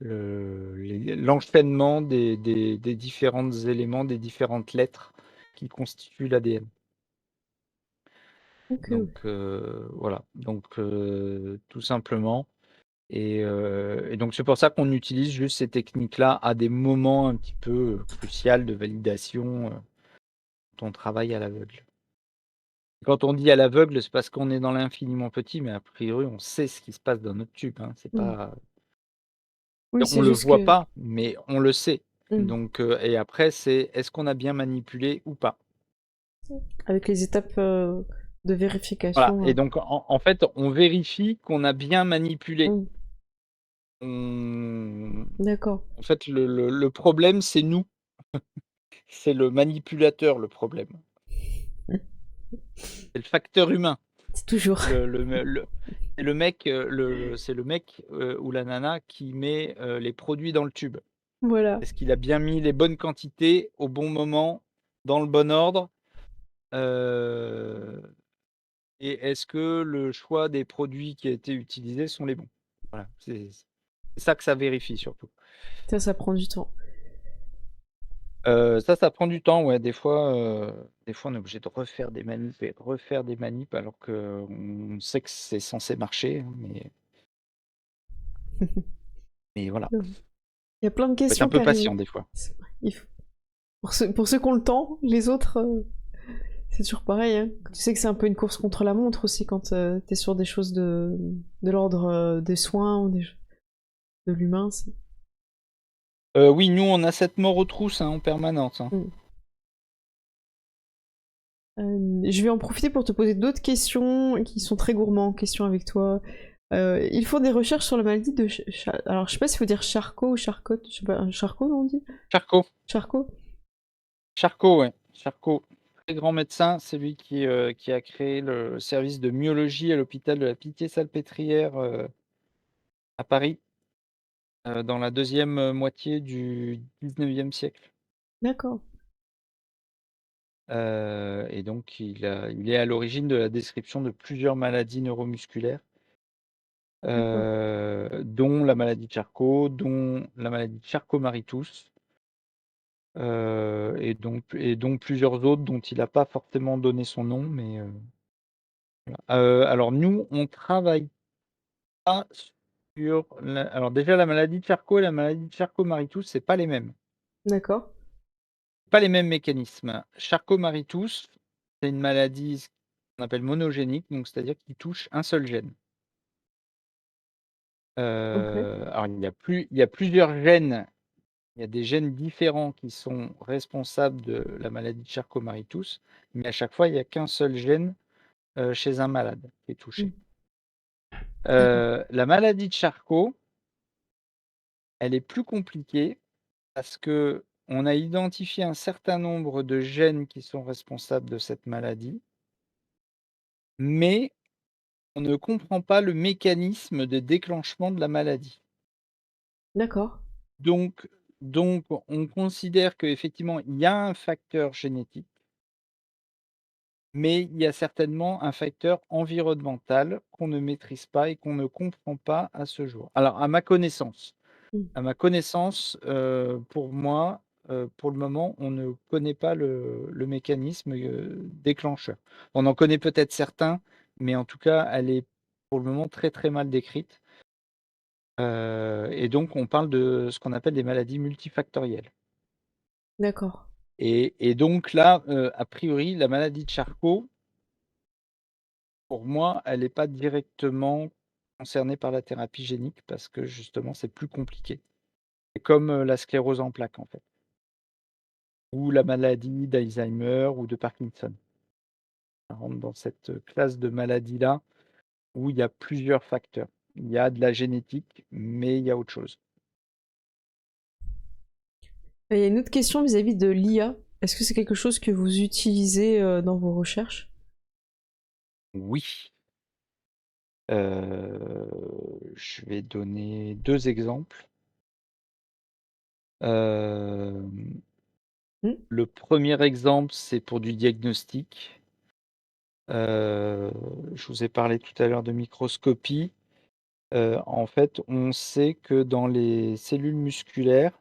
l'enchaînement des différents éléments, des différentes lettres qui constituent l'ADN. Ok. Donc voilà, donc tout simplement. Et donc c'est pour ça qu'on utilise juste ces techniques-là à des moments un petit peu cruciaux de validation quand on travaille à l'aveugle. Quand on dit à l'aveugle, c'est parce qu'on est dans l'infiniment petit, mais a priori, on sait ce qui se passe dans notre tube. Hein. C'est Hmm. pas, Oui, on c'est le juste voit que. pas, mais on le sait. Hmm. Donc, et après, c'est est-ce qu'on a bien manipulé ou pas. Avec les étapes de Voilà. vérification. Et donc, en fait, on vérifie qu'on a bien manipulé. Hmm. On- D'accord. En fait, le problème, c'est nous. C'est le manipulateur, le problème. Hmm. C'est le facteur humain. C'est toujours. C'est le mec ou la nana qui met les produits dans le tube. Voilà. Est-ce qu'il a bien mis les bonnes quantités au bon moment, dans le bon ordre euh, et est-ce que le choix des produits qui a été utilisés sont les bons? Voilà, c'est ça que ça vérifie surtout. Ça prend du temps. Ça prend du temps, ouais. Des fois, on est obligé de refaire des manips et refaire des manips alors qu'on sait que c'est censé marcher, hein, mais voilà. Il y a plein de Faut être un questions qui peu arrivent. patient des fois. C'est vrai. Pour ceux qui ont le temps, les autres, c'est toujours pareil. Hein. Tu sais que c'est un peu une course contre la montre aussi quand t'es sur des choses de l'ordre des soins ou des de l'humain. Oui, nous, on a cette mort aux trousses en permanence. Mm. Je vais en profiter pour te poser d'autres questions qui sont très gourmands, questions avec toi. Ils font des recherches sur la maladie de... Alors, je sais pas s'il faut dire Charcot ou Charcot. Je sais pas, Charcot, on dit Charcot. Charcot. Charcot, ouais. Charcot, très grand médecin, c'est lui qui a créé le service de myologie à l'hôpital de la Pitié-Salpêtrière à Paris, dans la deuxième moitié du 19e siècle. D'accord. Et donc, il est à l'origine de la description de plusieurs maladies neuromusculaires, dont la maladie de Charcot, dont la maladie de Charcot-Marie-Tooth, et donc plusieurs autres dont il n'a pas forcément donné son nom, mais voilà. Alors nous, on travaille pas sur alors déjà la maladie de Charcot et la maladie de Charcot-Marie-Tooth, c'est pas les mêmes. D'accord. Pas les mêmes mécanismes. Charcot-Marie-Tooth, c'est une maladie qu'on appelle monogénique, donc c'est-à-dire qui touche un seul gène. Ok. Alors il y a plusieurs gènes, il y a des gènes différents qui sont responsables de la maladie de Charcot-Marie-Tooth, mais à chaque fois, il n'y a qu'un seul gène chez un malade qui est touché. La maladie de Charcot, elle est plus compliquée parce que on a identifié un certain nombre de gènes qui sont responsables de cette maladie, mais on ne comprend pas le mécanisme de déclenchement de la maladie. D'accord. Donc, on considère qu'effectivement, il y a un facteur génétique, mais il y a certainement un facteur environnemental qu'on ne maîtrise pas et qu'on ne comprend pas à ce jour. Alors, à ma connaissance, Mm. pour moi, pour le moment, on ne connaît pas le mécanisme déclencheur. On en connaît peut-être certains, mais en tout cas, elle est pour le moment très très mal décrite. Et donc, on parle de ce qu'on appelle des maladies multifactorielles. D'accord. Et donc là, a priori, la maladie de Charcot, pour moi, elle n'est pas directement concernée par la thérapie génique parce que justement, c'est plus compliqué. C'est comme la sclérose en plaques, en fait, ou la maladie d'Alzheimer ou de Parkinson. Ça rentre dans cette classe de maladies-là où il y a plusieurs facteurs. Il y a de la génétique, mais il y a autre chose. Il y a une autre question vis-à-vis de l'IA. Est-ce que c'est quelque chose que vous utilisez dans vos recherches? Oui. Je vais donner 2 exemples. Mm. Le premier exemple, c'est pour du diagnostic. Je vous ai parlé tout à l'heure de microscopie. En fait, on sait que dans les cellules musculaires,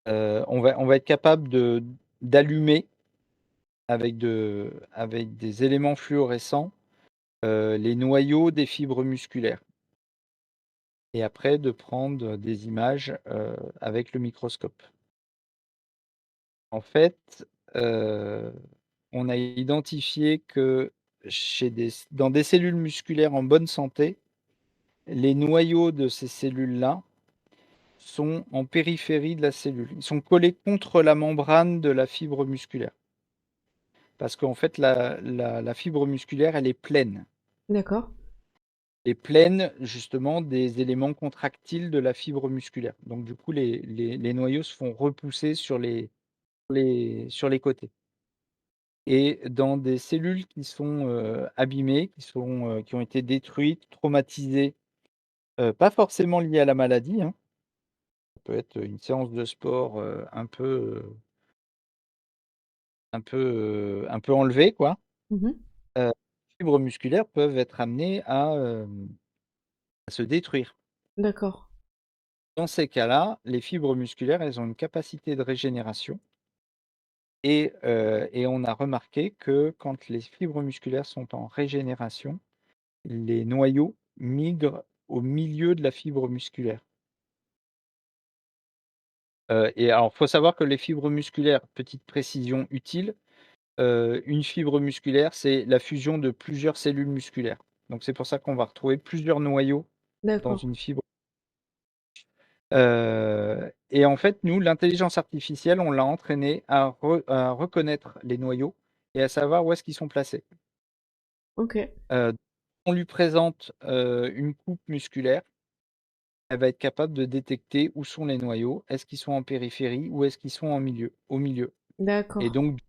on va être capable d'allumer avec des éléments fluorescents, les noyaux des fibres musculaires et après de prendre des images, avec le microscope. En fait, on a identifié que dans des cellules musculaires en bonne santé, les noyaux de ces cellules-là sont en périphérie de la cellule. Ils sont collés contre la membrane de la fibre musculaire. Parce qu'en fait, la fibre musculaire, elle est pleine. D'accord. Elle est pleine justement des éléments contractiles de la fibre musculaire. Donc du coup, les noyaux se font repousser sur les côtés. Et dans des cellules qui sont abîmées, qui ont été détruites, traumatisées, pas forcément liées à la maladie, hein. Ça peut être une séance de sport un peu enlevée, quoi. Mhm. Les fibres musculaires peuvent être amenées à se détruire. D'accord. Dans ces cas-là, les fibres musculaires, elles ont une capacité de régénération et on a remarqué que quand les fibres musculaires sont en régénération, les noyaux migrent au milieu de la fibre musculaire. Et alors, il faut savoir que les fibres musculaires, petite précision utile, une fibre musculaire, c'est la fusion de plusieurs cellules musculaires. Donc c'est pour ça qu'on va retrouver plusieurs noyaux dans D'accord. une fibre Et en fait, nous, l'intelligence artificielle, on l'a entraînée à reconnaître les noyaux et à savoir où est-ce qu'ils sont placés. Ok. On lui présente une coupe musculaire, elle va être capable de détecter où sont les noyaux, est-ce qu'ils sont en périphérie ou est-ce qu'ils sont au milieu. Et D'accord. donc,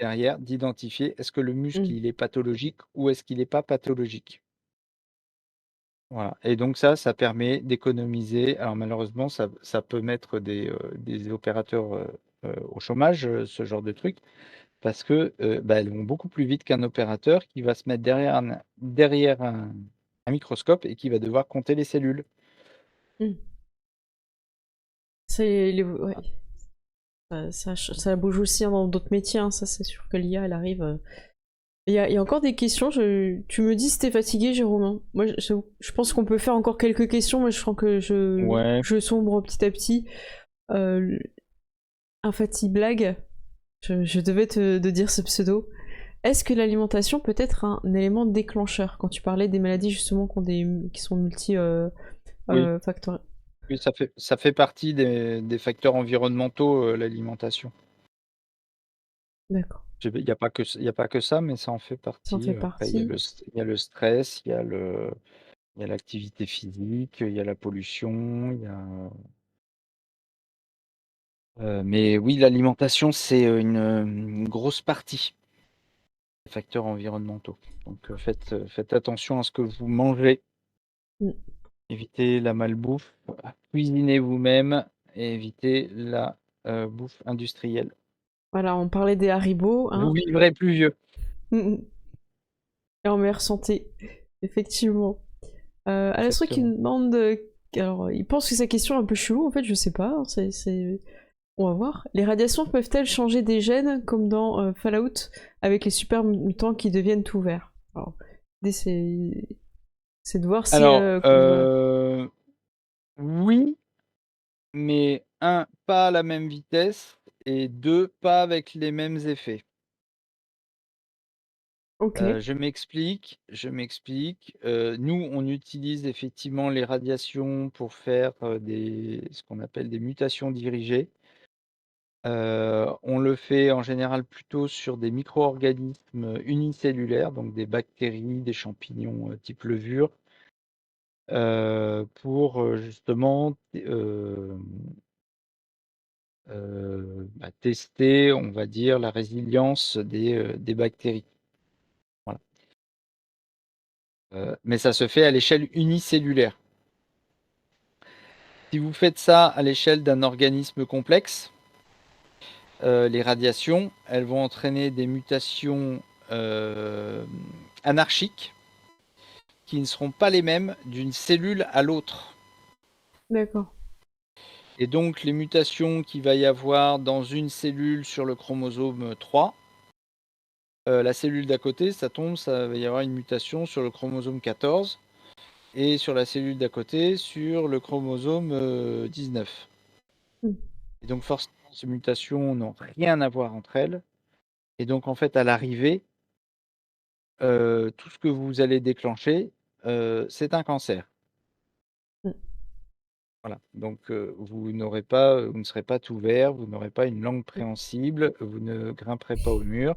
derrière, d'identifier est-ce que le muscle, Hmm. il est pathologique ou est-ce qu'il n'est pas pathologique. Voilà. Et donc ça permet d'économiser. Alors malheureusement, ça peut mettre des opérateurs au chômage, ce genre de truc, parce que elles vont beaucoup plus vite qu'un opérateur qui va se mettre derrière un microscope et qui va devoir compter les cellules. Hmm. Ouais. Ça bouge aussi hein, dans d'autres métiers, hein. Ça c'est sûr que l'IA elle arrive. Il y a encore des questions. Tu me dis si t'es fatigué, Jérôme, hein. Moi, je pense qu'on peut faire encore quelques questions, mais je sens que Ouais. je sombre petit à petit. Euh, Blague, je devais te dire ce pseudo. Est-ce que l'alimentation peut être un élément déclencheur quand tu parlais des maladies justement qui sont Oui, multi-factorielles? oui, ça fait partie des facteurs environnementaux, l'alimentation. D'accord. Il n'y a pas que, il y a pas que ça, mais ça en fait Ça en partie. fait Après, partie. il y a le stress, il y a l'activité physique, il y a la pollution, mais oui, l'alimentation, c'est une grosse partie des facteurs environnementaux. Donc faites attention à ce que vous mangez, Mm. évitez la malbouffe, cuisinez vous-même et évitez la bouffe industrielle. Voilà, on parlait des Haribo, Vous hein. vivrez plus vieux. Mm, mm. Et en meilleure santé, effectivement. Alastro qui Exactement. nous demande. Alors, il pense que sa question est un peu chelou, en fait, je sais pas. On va voir. Les radiations peuvent-elles changer des gènes comme dans Fallout avec les super mutants qui deviennent tout verts? Alors, l'idée, c'est de voir si. Alors, Voilà. oui, mais un, pas à la même vitesse, et deux, pas avec les mêmes effets. Ok, Je m'explique. Nous, on utilise effectivement les radiations pour faire ce qu'on appelle des mutations dirigées. On le fait en général plutôt sur des micro-organismes unicellulaires, donc des bactéries, des champignons type levure, pour justement tester, on va dire, la résilience des bactéries. Voilà. Mais ça se fait à l'échelle unicellulaire. Si vous faites ça à l'échelle d'un organisme complexe, les radiations, elles vont entraîner des mutations anarchiques qui ne seront pas les mêmes d'une cellule à l'autre. d'accord. Et donc les mutations qu'il va y avoir dans une cellule sur le chromosome 3, la cellule d'à côté, ça va y avoir une mutation sur le chromosome 14, et sur la cellule d'à côté, sur le chromosome 19. Mm. Et donc forcément, ces mutations n'ont rien à voir entre elles. Et donc en fait, à l'arrivée, tout ce que vous allez déclencher, c'est un cancer. Mm. Voilà. Donc vous ne serez pas tout vert, vous n'aurez pas une langue préhensible, vous ne grimperez pas au mur.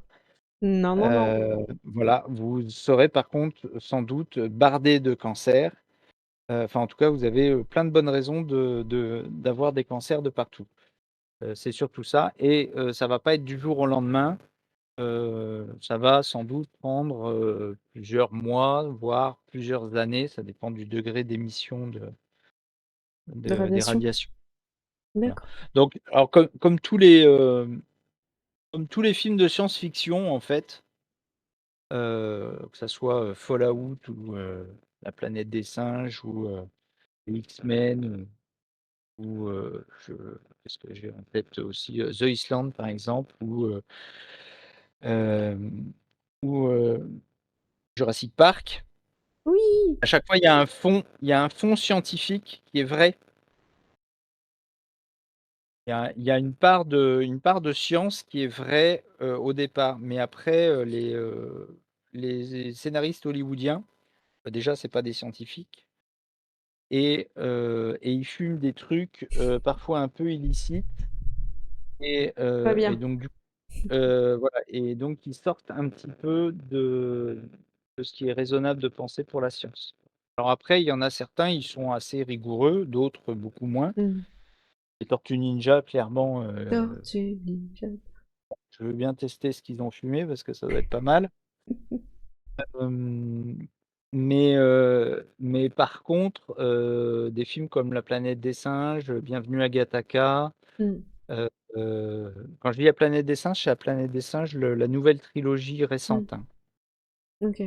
Non, non, non. Voilà, vous serez par contre sans doute bardé de cancers. Enfin, en tout cas, vous avez plein de bonnes raisons d'avoir des cancers de partout. C'est surtout ça, et ça va pas être du jour au lendemain. Ça va sans doute prendre plusieurs mois, voire plusieurs années. Ça dépend du degré d'émission De des radiation. radiations. Voilà. D'accord. Donc, alors, comme tous les films de science-fiction, en fait, que ça soit Fallout ou La planète des singes ou les X-Men ou qu'est-ce que j'ai en tête aussi, The Island par exemple, euh, ou Jurassic Park. Oui! À chaque fois, il y a un fond scientifique qui est vrai. Il y a une part de science qui est vraie au départ, mais après, les scénaristes hollywoodiens, déjà, c'est pas des scientifiques, et ils fument des trucs parfois un peu illicites Pas et bien. donc voilà et donc ils sortent un petit peu de ce qui est raisonnable de penser pour la science. Alors après, il y en a certains, ils sont assez rigoureux, d'autres beaucoup moins. Mmh. Les Tortues Ninja, clairement, Tortue Ninja. je veux bien tester ce qu'ils ont fumé parce que ça doit être pas mal. Hem, mais par contre, des films comme La planète des singes, Bienvenue à Gattaca, Mmh. heu quand je dis La planète des singes, c'est La planète des singes, la nouvelle trilogie Mmh. récente, hein. OK.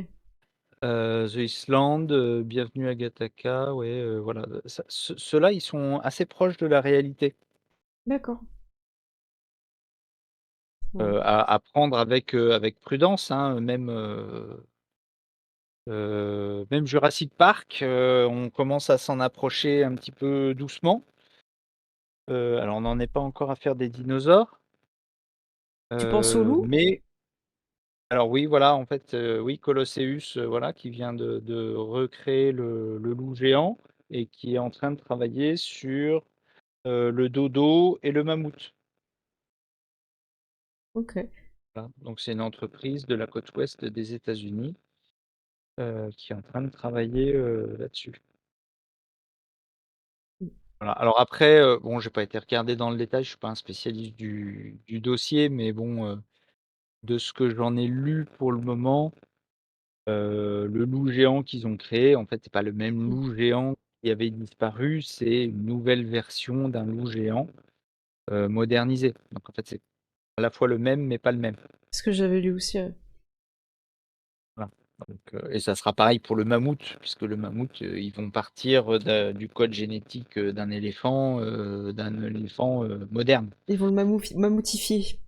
The Island, Bienvenue à Gattaca, ouais, voilà, ça ceux-là, ils sont assez proches de la réalité, D'accord. à prendre avec prudence, hein, même Jurassic Park, on commence à s'en approcher un petit peu doucement. Alors on n'en est pas encore à faire des dinosaures, Tu penses au loup? mais alors oui, voilà, en fait, oui, Colosseus, voilà, qui vient de recréer le loup géant et qui est en train de travailler sur, le dodo et le mammouth. OK. Voilà, donc c'est une entreprise de la côte ouest des États-Unis, qui est en train de travailler, là-dessus. Mmh. Voilà, alors après, bon, j'ai pas été regarder dans le détail, je suis pas un spécialiste du dossier, mais bon, de ce que j'en ai lu pour le moment, le loup géant qu'ils ont créé, en fait, c'est pas le même Mmh. loup géant qui avait disparu, c'est une nouvelle version d'un loup géant, modernisé. Donc en fait, c'est à la fois le même, mais pas le même. Ce que j'avais lu aussi, ouais. Voilà, donc et ça sera pareil pour le mammouth, puisque le mammouth, ils vont partir du code génétique, d'un éléphant, moderne Ils vont le mammouthifier.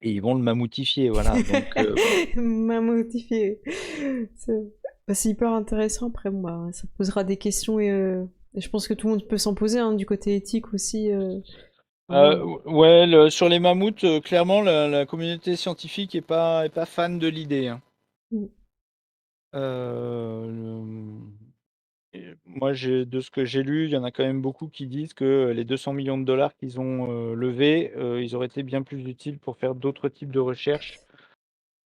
et ils vont le mammuthifier, voilà, donc Mammoothifier. C'est c'est hyper intéressant. Après, bon, bah, ça posera des questions et je pense que tout le monde peut s'en poser, hein, du côté éthique aussi. Voilà. ouais, sur les mammouths, clairement, la communauté scientifique est pas fan de l'idée, hein. Mm. Moi, de ce que j'ai lu, il y en a quand même beaucoup qui disent que les 200 millions de dollars qu'ils ont levés, ils auraient été bien plus utiles pour faire d'autres types de recherches,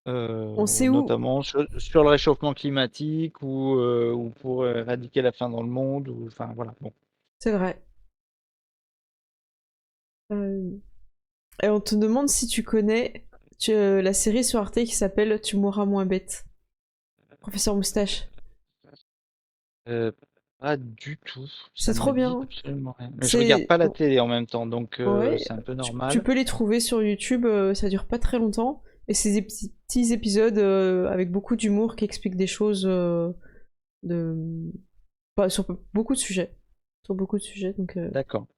On sait où. notamment sur le réchauffement climatique ou pour éradiquer la faim dans le monde, ou enfin voilà. Bon. C'est vrai. Euh, Et on te demande si tu connais la série sur Arte qui s'appelle Tu mourras moins bête. Professeur Moustache. Euh, Pas du tout. C'est Ça me trop dit bien. absolument rien. Mais je regarde C'est. pas la télé en même temps, donc Ouais, c'est un peu tu normal. peux les trouver sur YouTube, ça dure pas très longtemps. Et c'est des petits épisodes avec beaucoup d'humour qui expliquent des choses de... sur beaucoup de sujets. Sur beaucoup de sujets, donc D'accord.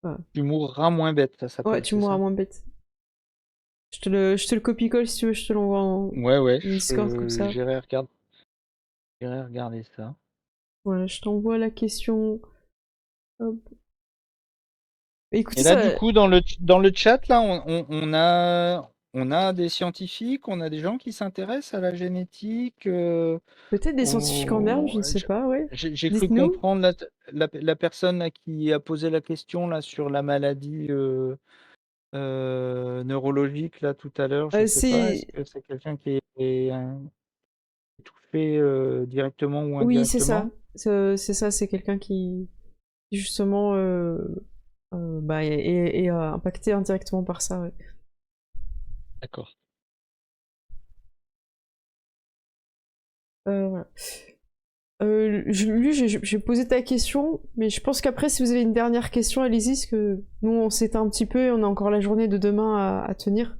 voilà. Tu mourras moins bête, ça Ouais, s'appelle, tu c'est mourras ça? moins bête. Je te le copie-colle si tu veux, je te l'envoie en Ouais, ouais, Discord comme ça. j'irai regarder ça. Voilà, je t'envoie la question. Hop. Écoutez, Et là, du ça, coup, dans le chat, là, on a des scientifiques, on a des gens qui s'intéressent à la génétique. peut-être des scientifiques en herbe, je ne sais pas, ouais. J'ai cru Dites-nous. comprendre la personne là, qui a posé la question là, sur la maladie neurologique là, tout à l'heure. Je sais pas, est-ce C'est... que c'est quelqu'un qui est touché directement ou Oui, c'est ça. indirectement? C'est ça, c'est quelqu'un qui, justement bah, est impacté indirectement par ça, ouais. D'accord. Voilà. Lui, j'ai posé ta question, mais je pense qu'après, si vous avez une dernière question, allez-y, parce que nous, on s'éteint un petit peu et on a encore la journée de demain à tenir.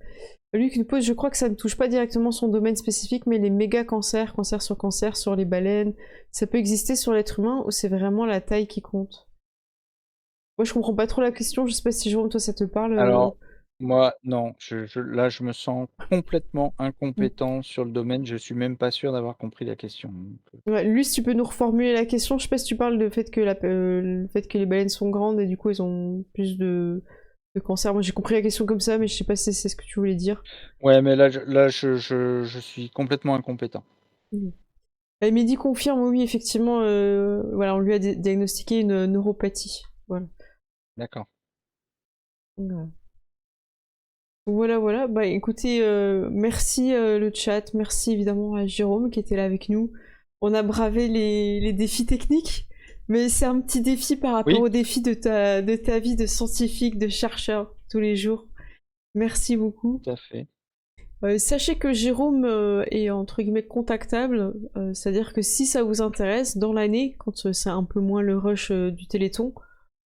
Lui qui nous pose, je crois que ça ne touche pas directement son domaine spécifique, mais les méga cancers, cancer sur les baleines, ça peut exister sur l'être humain ou c'est vraiment la taille qui compte? Moi, je comprends pas trop la question, je sais pas si Jérôme, toi, ça te parle. Alors, moi, non, là, je me sens complètement Mm. incompétent sur le domaine. Je suis même pas sûr d'avoir compris la question. Ouais, lui, si tu peux nous reformuler la question, je sais pas si tu parles du fait que, le fait que les baleines sont grandes et du coup, elles ont plus de cancer. Moi, j'ai compris la question comme ça, mais je sais pas si c'est ce que tu voulais dire. Ouais, mais là, je suis complètement incompétent. Mm. Et Mehdi confirme, oui, effectivement, voilà, on lui a diagnostiqué une neuropathie. Voilà. D'accord. Voilà. Voilà, voilà. Bah écoutez, merci le chat, merci évidemment à Jérôme qui était là avec nous. On a bravé les défis techniques, mais c'est un petit défi par rapport Oui, aux défis de ta vie de scientifique, de chercheur tous les jours. Merci beaucoup. tout à fait. Sachez que Jérôme est entre guillemets contactable, c'est-à-dire que si ça vous intéresse, dans l'année, quand c'est un peu moins le rush du Téléthon,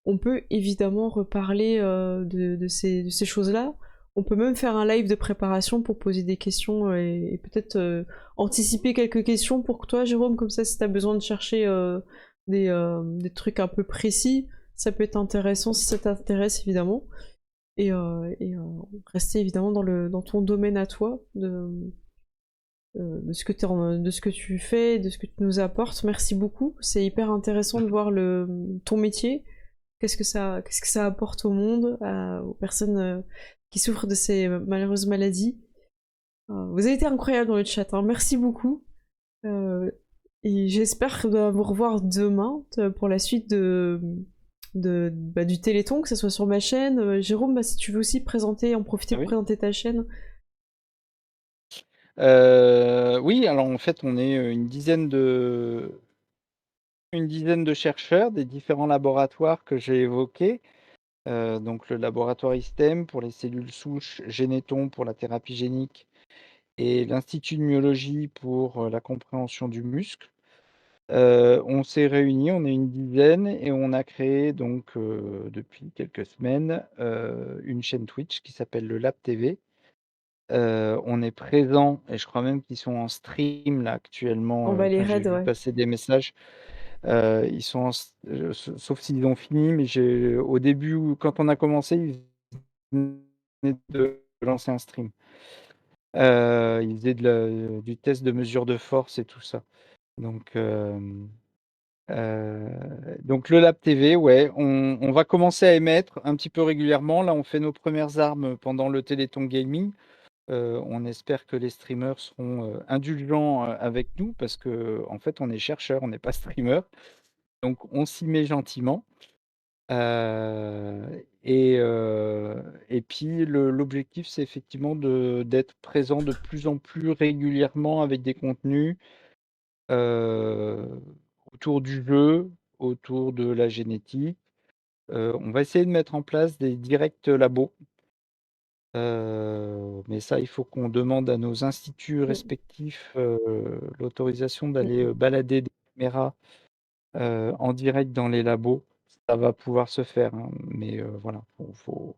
on peut évidemment reparler de ces choses-là. On peut même faire un live de préparation pour poser des questions et peut-être anticiper quelques questions pour que toi, Jérôme, comme ça, si tu as besoin de chercher des trucs un peu précis, ça peut être intéressant si ça t'intéresse, évidemment. Et rester évidemment dans ton domaine à toi, de de ce que tu fais, de ce que tu nous apportes. Merci beaucoup. C'est hyper intéressant de voir ton métier. Qu'est-ce que ça apporte au monde, aux personnes qui souffrent de ces malheureuses maladies. Vous avez été incroyable dans le chat, hein. Merci beaucoup. Euh, et j'espère vous revoir demain pour la suite du Téléthon, que ce soit sur ma chaîne. Jérôme, bah, si tu veux aussi présenter, en profiter Ah pour oui. présenter ta chaîne. Oui, alors en fait, on est une dizaine de chercheurs des différents laboratoires que j'ai évoqués. Donc le laboratoire ISTEM pour les cellules souches, Généton pour la thérapie génique et l'Institut de myologie pour la compréhension du muscle. On s'est réunis, on est une dizaine et on a créé donc depuis quelques semaines une chaîne Twitch qui s'appelle le Lab TV. On est présent et je crois même qu'ils sont en stream là actuellement. On va les Enfin, j'ai raids, vu ouais. passer des messages. Ils sont sauf s'ils ont fini, mais au début, quand on a commencé, ils venaient de lancer un stream. Ils faisaient du test de mesure de force et tout ça. Donc, donc le Lab TV, ouais, on va commencer à émettre un petit peu régulièrement. Là, on fait nos premières armes pendant le Téléthon Gaming. On espère que les streamers seront indulgents avec nous parce que en fait, on est chercheurs, on n'est pas streamers. Donc, on s'y met gentiment. Et puis, l'objectif, c'est effectivement d'être présent de plus en plus régulièrement avec des contenus euh, autour du jeu, autour de la génétique. On va essayer de mettre en place des directs labos. Mais ça, il faut qu'on demande à nos instituts Mm, respectifs l'autorisation d'aller mm. balader des caméras en direct dans les labos. Ça va pouvoir se faire, hein, mais voilà, faut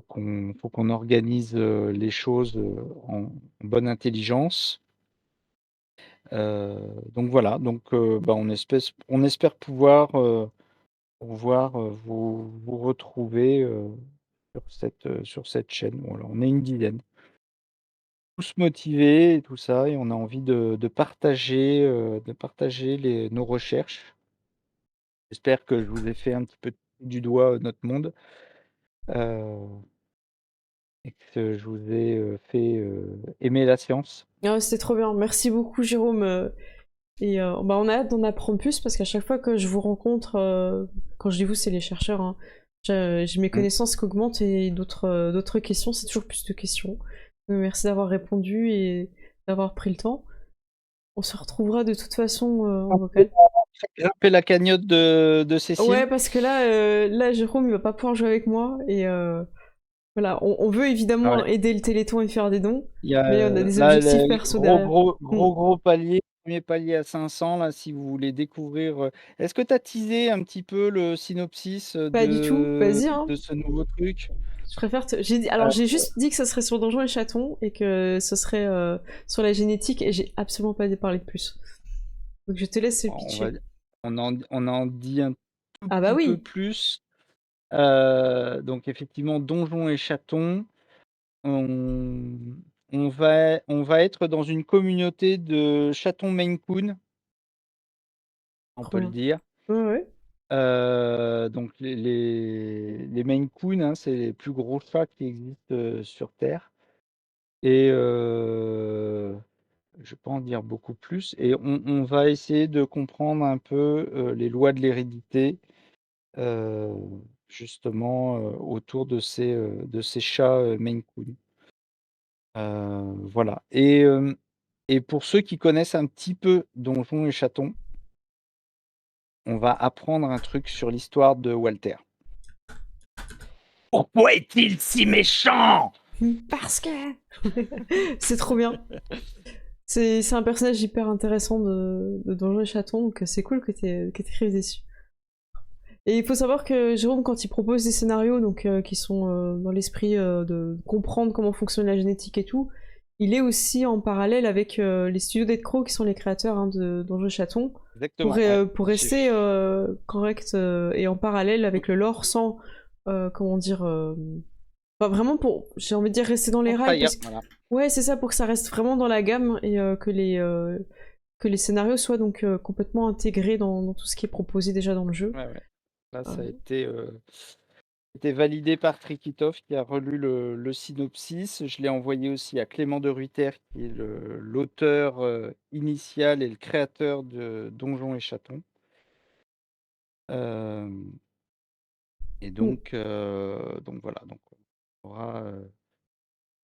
qu'on organise les choses en bonne intelligence. Donc voilà, donc bah, on espère pouvoir vous retrouver sur cette chaîne. Voilà, on est une dizaine. Tous motivés et tout ça, et on a envie de partager nos recherches. J'espère que je vous ai fait un petit peu du doigt notre monde et que je vous ai fait aimer la science. Ah, c'était trop bien. Merci beaucoup, Jérôme. Bah, on a hâte d'en apprendre plus parce qu'à chaque fois que je vous rencontre, quand je dis vous, c'est les chercheurs, hein, j'ai mes Mm. connaissances qui augmentent et d'autres questions, c'est toujours plus de questions. Merci d'avoir répondu et d'avoir pris le temps. On se retrouvera de toute façon en vocal. Grimper la cagnotte de Cécile. Ouais, parce que là, Jérôme, il va pas pouvoir jouer avec moi et voilà, on veut évidemment Ouais. aider le Téléthon et faire des dons, Il y a mais on a des là objectifs perso derrière. Hmm. gros palier, premier palier à 500 là si vous voulez découvrir. Est-ce que tu as teasé un petit peu le synopsis Pas du tout, vas-y, hein. de ce nouveau truc? Je préfère alors Euh, j'ai juste dit que ça serait sur Donjons et Chatons et que ce serait sur la génétique et j'ai absolument pas parlé de plus. Donc je te laisse le on va, pitcher. on en dit un tout Ah bah petit peu oui. plus. Donc effectivement, Donjons et Chatons. On, on va être dans une communauté de chatons Maine Coon, on Trop peut le bien. dire. Ouais, ouais. Donc les Maine Coon, hein, c'est les plus gros chats qui existent sur Terre. Et vais pas en dire beaucoup plus. Et on va essayer de comprendre un peu les lois de l'hérédité, euh, justement autour de ces chats Maine Coon. Voilà. Et pour ceux qui connaissent un petit peu Donjons et Chatons, on va apprendre un truc sur l'histoire de Walter. Pourquoi est-il si méchant? Parce que c'est trop bien. C'est un personnage hyper intéressant de Donjons et Chatons, donc c'est cool que t'écrives dessus. Et il faut savoir que Jérôme, quand il propose des scénarios donc, qui sont dans l'esprit de comprendre comment fonctionne la génétique et tout, il est aussi en parallèle avec les studios Dead Crow, qui sont les créateurs de Donjons et Chatons, Exactement, ouais. pour rester correct et en parallèle avec le lore sans, comment dire, enfin, vraiment pour, j'ai envie de dire, rester dans les rails, parce que, Voilà. ouais, c'est ça, pour que ça reste vraiment dans la gamme et que les scénarios soient donc complètement intégrés dans tout ce qui est proposé déjà dans le jeu. Ouais. Là, ça a Euh, été validé par Trikitov qui a relu le synopsis. Je l'ai envoyé aussi à Clément de Ruyter, qui est l'auteur initial et le créateur de Donjons et Chatons. Et donc voilà. Donc on aura,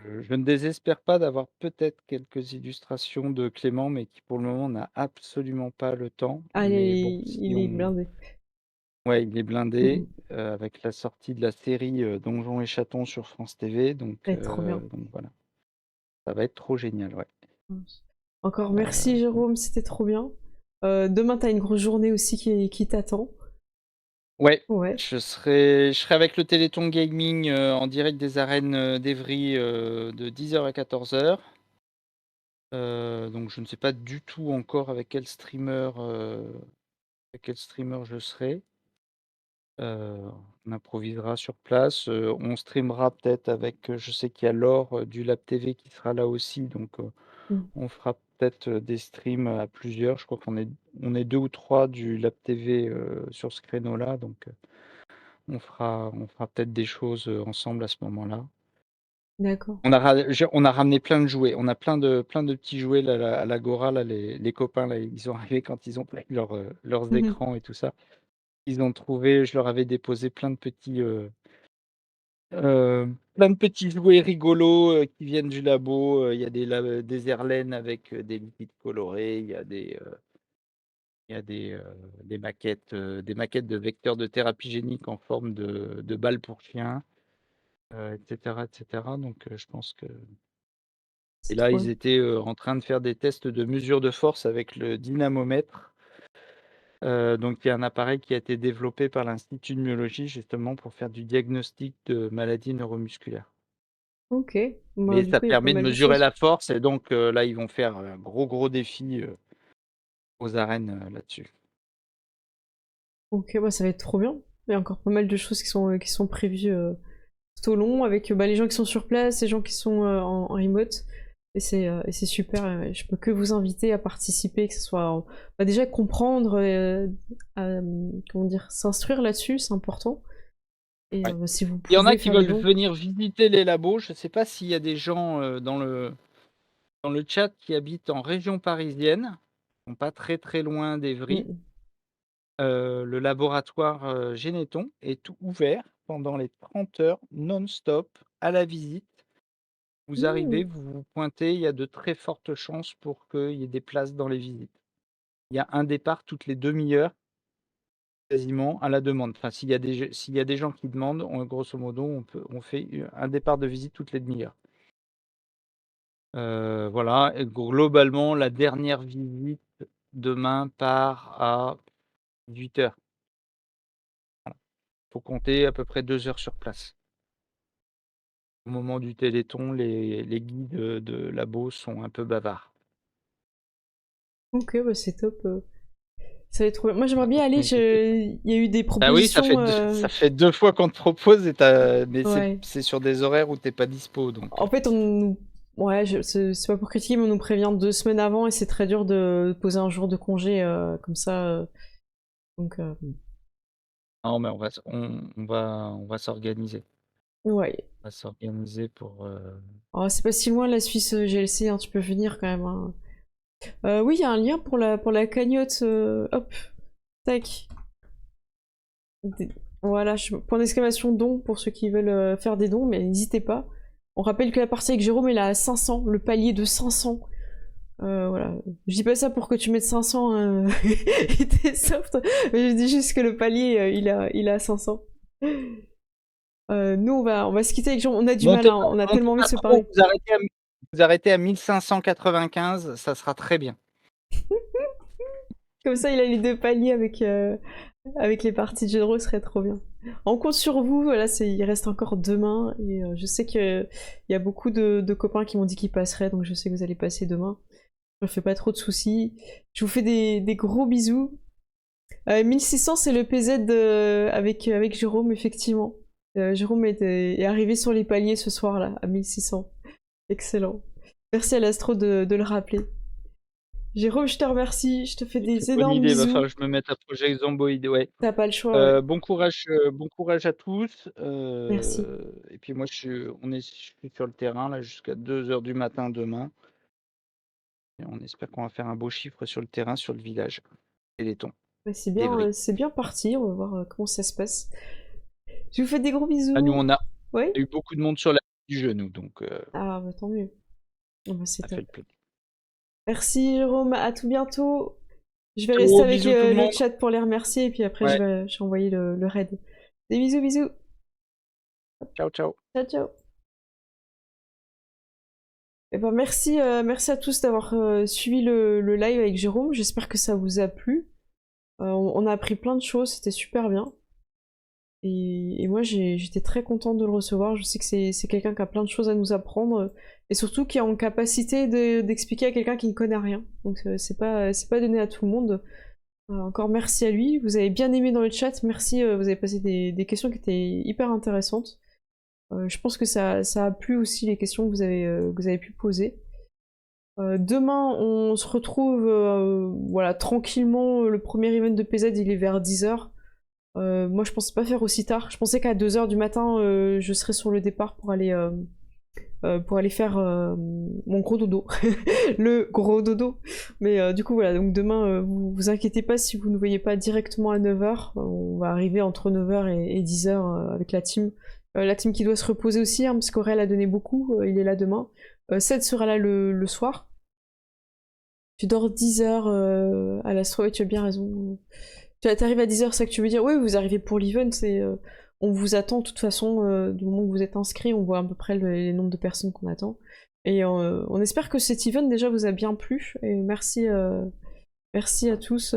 je ne désespère pas d'avoir peut-être quelques illustrations de Clément, mais qui pour le moment n'a absolument pas le temps. Mais bon, si il est blindé. ouais, il est blindé Mhm. avec la sortie de la série Donjons et Chatons sur France TV. Donc, Ouais, trop bien. donc voilà, ça va être trop génial, ouais. Encore merci Jérôme, c'était trop bien. Demain, t'as une grosse journée aussi qui t'attend. Ouais, Ouais. je serai avec le Téléthon Gaming en direct des arènes d'Evry de 10h à 14h. Donc je ne sais pas du tout encore avec quel streamer je serai. On improvisera sur place. On streamera peut-être avec, je sais qu'il y a Laure du Lab TV qui sera là aussi, donc Mm. on fera peut-être des streams à plusieurs. Je crois on est 2 ou 3 du Lab TV sur ce créneau-là, donc on fera peut-être des choses ensemble à ce moment-là. D'accord. On a ramené plein de jouets. On a plein de petits jouets là, à l'Agora. Là, les copains, là, ils sont arrivés quand ils ont pris leurs Mhm. écrans et tout ça. Ils ont trouvé, je leur avais déposé plein de petits jouets rigolos qui viennent du labo. Il y a des airlines avec des liquides colorés. Il y a des maquettes de vecteurs de thérapie génique en forme de balles pour chiens, etc., etc. Donc, je pense que. Et C'est là, trop ils bien. étaient en train de faire des tests de mesure de force avec le dynamomètre. Donc, il y a un appareil qui a été développé par l'Institut de myologie justement pour faire du diagnostic de maladies neuromusculaires. Ok. Bah, Mais du ça coup, il y a pas permet de mal de mesurer choses. la force et donc là, ils vont faire un gros défi aux arènes là-dessus. Ok, bah, ça va être trop bien. Il y a encore pas mal de choses qui sont prévues tout au long avec bah, les gens qui sont sur place, les gens qui sont en remote. Et c'est super. Je peux que vous inviter à participer, que ce soit bah, déjà comprendre, comment dire, s'instruire là-dessus, c'est important. Et Ouais. si vous Il y en a pouvez qui faire des veulent dons. venir visiter les labos. Je ne sais pas s'il y a des gens dans le chat qui habitent en région parisienne, qui sont pas très loin d'Evry. Mm, Le laboratoire Généton est tout ouvert pendant les 30 heures non-stop à la visite. Vous arrivez, mm. vous vous pointez, il y a de très fortes chances pour qu'il y ait des places dans les visites. Il y a un départ toutes les demi-heures, quasiment à la demande. Enfin, s'il y a des gens qui demandent, grosso modo, on fait un départ de visite toutes les demi-heures. Voilà, et globalement, la dernière visite demain part à 18h. Il faut compter à peu près 2 heures sur place. Au moment du téléthon, les guides de labo sont un peu bavards. Ok, bah c'est top. Ça va être trop bien. Moi, j'aimerais Voilà, bien donc aller. n'hésitez pas. Il y a eu des Ah oui, propositions. ça fait 2 fois qu'on te propose, mais Ouais. c'est sur des horaires où t'es pas dispo. Donc, En fait, ouais, c'est pas pour critiquer, mais on nous prévient 2 semaines avant et c'est très dur de poser un jour de congé comme ça. Donc, non, mais on va s'organiser. ouais. On va s'organiser pour. Oh, c'est pas si loin la Suisse GLC, hein, tu peux venir quand même. Hein. Oui, il y a un lien pour la cagnotte. Hop, tac. Voilà, point d'exclamation don pour ceux qui veulent faire des dons, mais n'hésitez pas. On rappelle que la partie avec Jérôme est là à 500, le palier de 500. Voilà. Je dis pas ça pour que tu mettes 500 et t'es soft, mais je dis juste que le palier, il a 500. Nous, on va se quitter avec Jérôme. On a du mal, Montez hein, on a montez tellement envie pas de se trop, parler. vous arrêtez à 1595, ça sera très bien. Comme ça, il a les deux paliers avec les parties de jeux de rôle, ce serait trop bien. On compte sur vous, voilà, il reste encore demain, et je sais qu'il y a beaucoup de copains qui m'ont dit qu'ils passeraient, donc je sais que vous allez passer demain. Je me fais pas trop de soucis. Je vous fais des gros bisous. 1600, c'est le PZ avec Jérôme, effectivement. Jérôme est arrivé sur les paliers ce soir, là, à 1600. Excellent. Merci à l'Astro de le rappeler. Jérôme, je te remercie, je te fais des Bonne énormes idée, va falloir bisous. que je me mette à Project Zomboid, ouais. T'as pas le choix, ouais. Bon courage à tous. Merci. Et puis moi, je suis sur le terrain là jusqu'à 2 h du matin demain. Et on espère qu'on va faire un beau chiffre sur le terrain, sur le village. Téléthon, Bah, débris. c'est bien parti, on va voir comment ça se passe. Je vous fais des gros Ah, nous, bisous. on a Ouais. eu beaucoup de monde sur la du genou, donc Ah, bah, tant mieux. Ah, bah, c'est ça fait top. le plaisir. Merci Jérôme, à tout bientôt. Je vais rester Ciao, avec bisous tout le le monde. chat pour les remercier et puis après Ouais, je vais envoyer le raid. Des bisous, bisous. ciao, ciao. Ciao, ciao. Eh ben, merci à tous d'avoir suivi le live avec Jérôme. J'espère que ça vous a plu. On a appris plein de choses, c'était super bien. Et moi, j'étais très contente de le recevoir. Je sais que c'est quelqu'un qui a plein de choses à nous apprendre et surtout qui est en capacité d'expliquer à quelqu'un qui ne connaît rien. Donc, c'est pas donné à tout le monde. Encore merci à lui. Vous avez bien aimé dans le chat. Merci, vous avez passé des questions qui étaient hyper intéressantes. Je pense que ça a plu aussi les questions que vous avez pu poser. Demain, on se retrouve voilà, tranquillement. Le premier event de PZ, il est vers 10h. Moi, je pensais pas faire aussi tard. Je pensais qu'à 2h du matin, je serais sur le départ pour aller faire mon gros dodo. Le gros dodo. Mais du coup, voilà. Donc demain, vous inquiétez pas si vous ne voyez pas directement à 9h. On va arriver entre 9h et 10h avec la team. La team qui doit se reposer aussi, hein, parce qu'Aurel a donné beaucoup. Il est là demain. Seth sera là le soir. Tu dors 10 heures à l'astro, et tu as bien raison. Tu arrives à 10 heures, c'est ça que tu veux dire? Oui, vous arrivez pour l'event, on vous attend de toute façon, du moment que vous êtes inscrit, on voit à peu près les nombres de personnes qu'on attend. Et on espère que cet event déjà vous a bien plu, et merci à tous.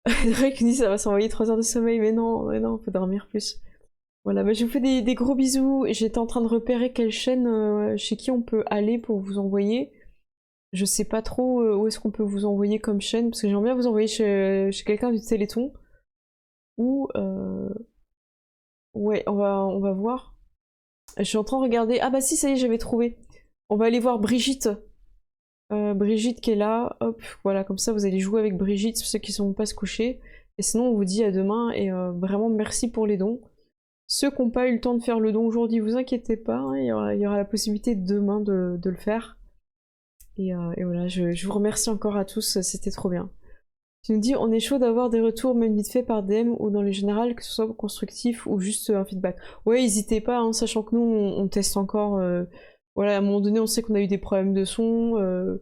Drake dit ça va s'envoyer 3 heures de sommeil, mais non, faut dormir plus. Voilà, bah, je vous fais des gros bisous, j'étais en train de repérer quelle chaîne chez qui on peut aller pour vous envoyer. Je sais pas trop où est-ce qu'on peut vous envoyer comme chaîne, parce que j'aimerais bien vous envoyer chez quelqu'un du Téléthon. Ou ouais, on va voir. Je suis en train de regarder. Ah bah si, ça y est, j'avais trouvé. On va aller voir Brigitte. Brigitte qui est là. Hop, voilà, comme ça vous allez jouer avec Brigitte, ceux qui sont pas se coucher. Et sinon, on vous dit à demain. Et vraiment, merci pour les dons. Ceux qui n'ont pas eu le temps de faire le don aujourd'hui, vous inquiétez pas. Hein, il y aura la possibilité demain de le faire. Et voilà, je vous remercie encore à tous, c'était trop bien. Tu nous dis, on est chaud d'avoir des retours, même vite fait par DM ou dans le général, que ce soit constructif ou juste un feedback. Ouais, n'hésitez pas, hein, sachant que nous, on teste encore. Voilà, à un moment donné, on sait qu'on a eu des problèmes de son.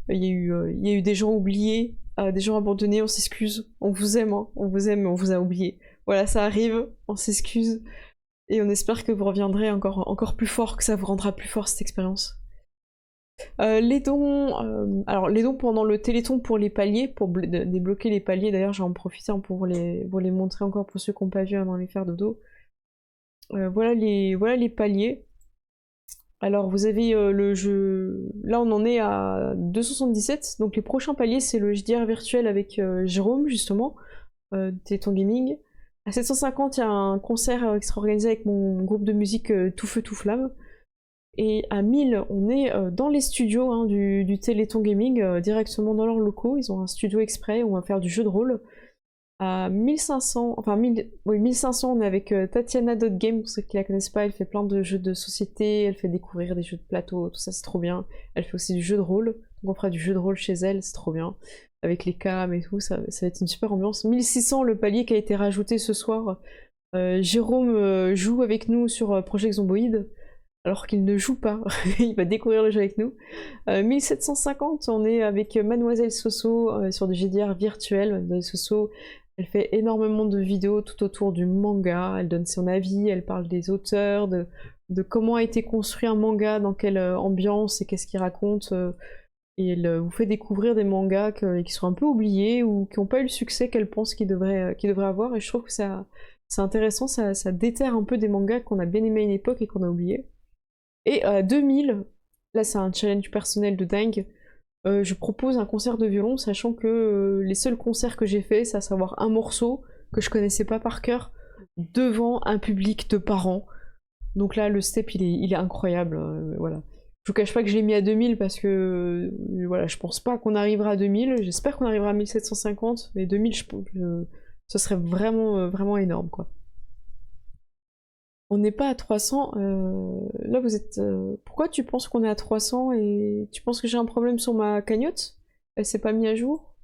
Il y a eu des gens oubliés, des gens abandonnés, on s'excuse. On vous aime, hein, on vous aime, mais on vous a oublié. Voilà, ça arrive, on s'excuse. Et on espère que vous reviendrez encore plus fort, que ça vous rendra plus fort cette expérience. Les dons, alors les dons pendant le téléthon pour les paliers, pour débloquer les paliers, d'ailleurs j'en profite hein, pour vous les montrer encore pour ceux qui n'ont pas vu avant les faire dodo. Voilà les paliers. Alors vous avez le jeu, là on en est à 277, donc les prochains paliers c'est le JDR virtuel avec Jérôme justement, Téléthon Gaming. À 750 il y a un concert qui sera organisé avec mon groupe de musique Tout Feu Tout Flamme. Et à 1000, on est dans les studios hein, du Téléthon Gaming, directement dans leurs locaux. Ils ont un studio exprès où on va faire du jeu de rôle. À 1500, enfin 1500, on est avec Tatiana Game, pour ceux qui la connaissent pas, elle fait plein de jeux de société, elle fait découvrir des jeux de plateau, tout ça c'est trop bien. Elle fait aussi du jeu de rôle, Donc on fera du jeu de rôle chez elle, c'est trop bien. Avec les cams et tout, ça va être une super ambiance. 1600 le palier qui a été rajouté ce soir. Jérôme joue avec nous sur Project Zomboid, alors qu'il ne joue pas. Il va découvrir le jeu avec nous. 1750, on est avec Mademoiselle Soso sur du GDR virtuel. Mademoiselle Soso, elle fait énormément de vidéos tout autour du manga. Elle donne son avis, elle parle des auteurs, de comment a été construit un manga, dans quelle ambiance et qu'est-ce qu'il raconte. Et elle vous fait découvrir des mangas qui sont un peu oubliés ou qui n'ont pas eu le succès qu'elle pense qu'ils devraient avoir. Et je trouve que c'est intéressant, ça déterre un peu des mangas qu'on a bien aimés à une époque et qu'on a oubliés. Et à 2000, là c'est un challenge personnel de dingue, je propose un concert de violon, sachant que les seuls concerts que j'ai faits, c'est à savoir un morceau que je connaissais pas par cœur, devant un public de parents. Donc là, le step, il est incroyable, voilà. Je vous cache pas que je l'ai mis à 2000 parce que voilà, je pense pas qu'on arrivera à 2000, j'espère qu'on arrivera à 1750, mais 2000, ce serait vraiment, vraiment énorme, quoi. On n'est pas à 300, là vous êtes... Pourquoi tu penses qu'on est à 300 et tu penses que j'ai un problème sur ma cagnotte? Elle s'est pas mise à jour?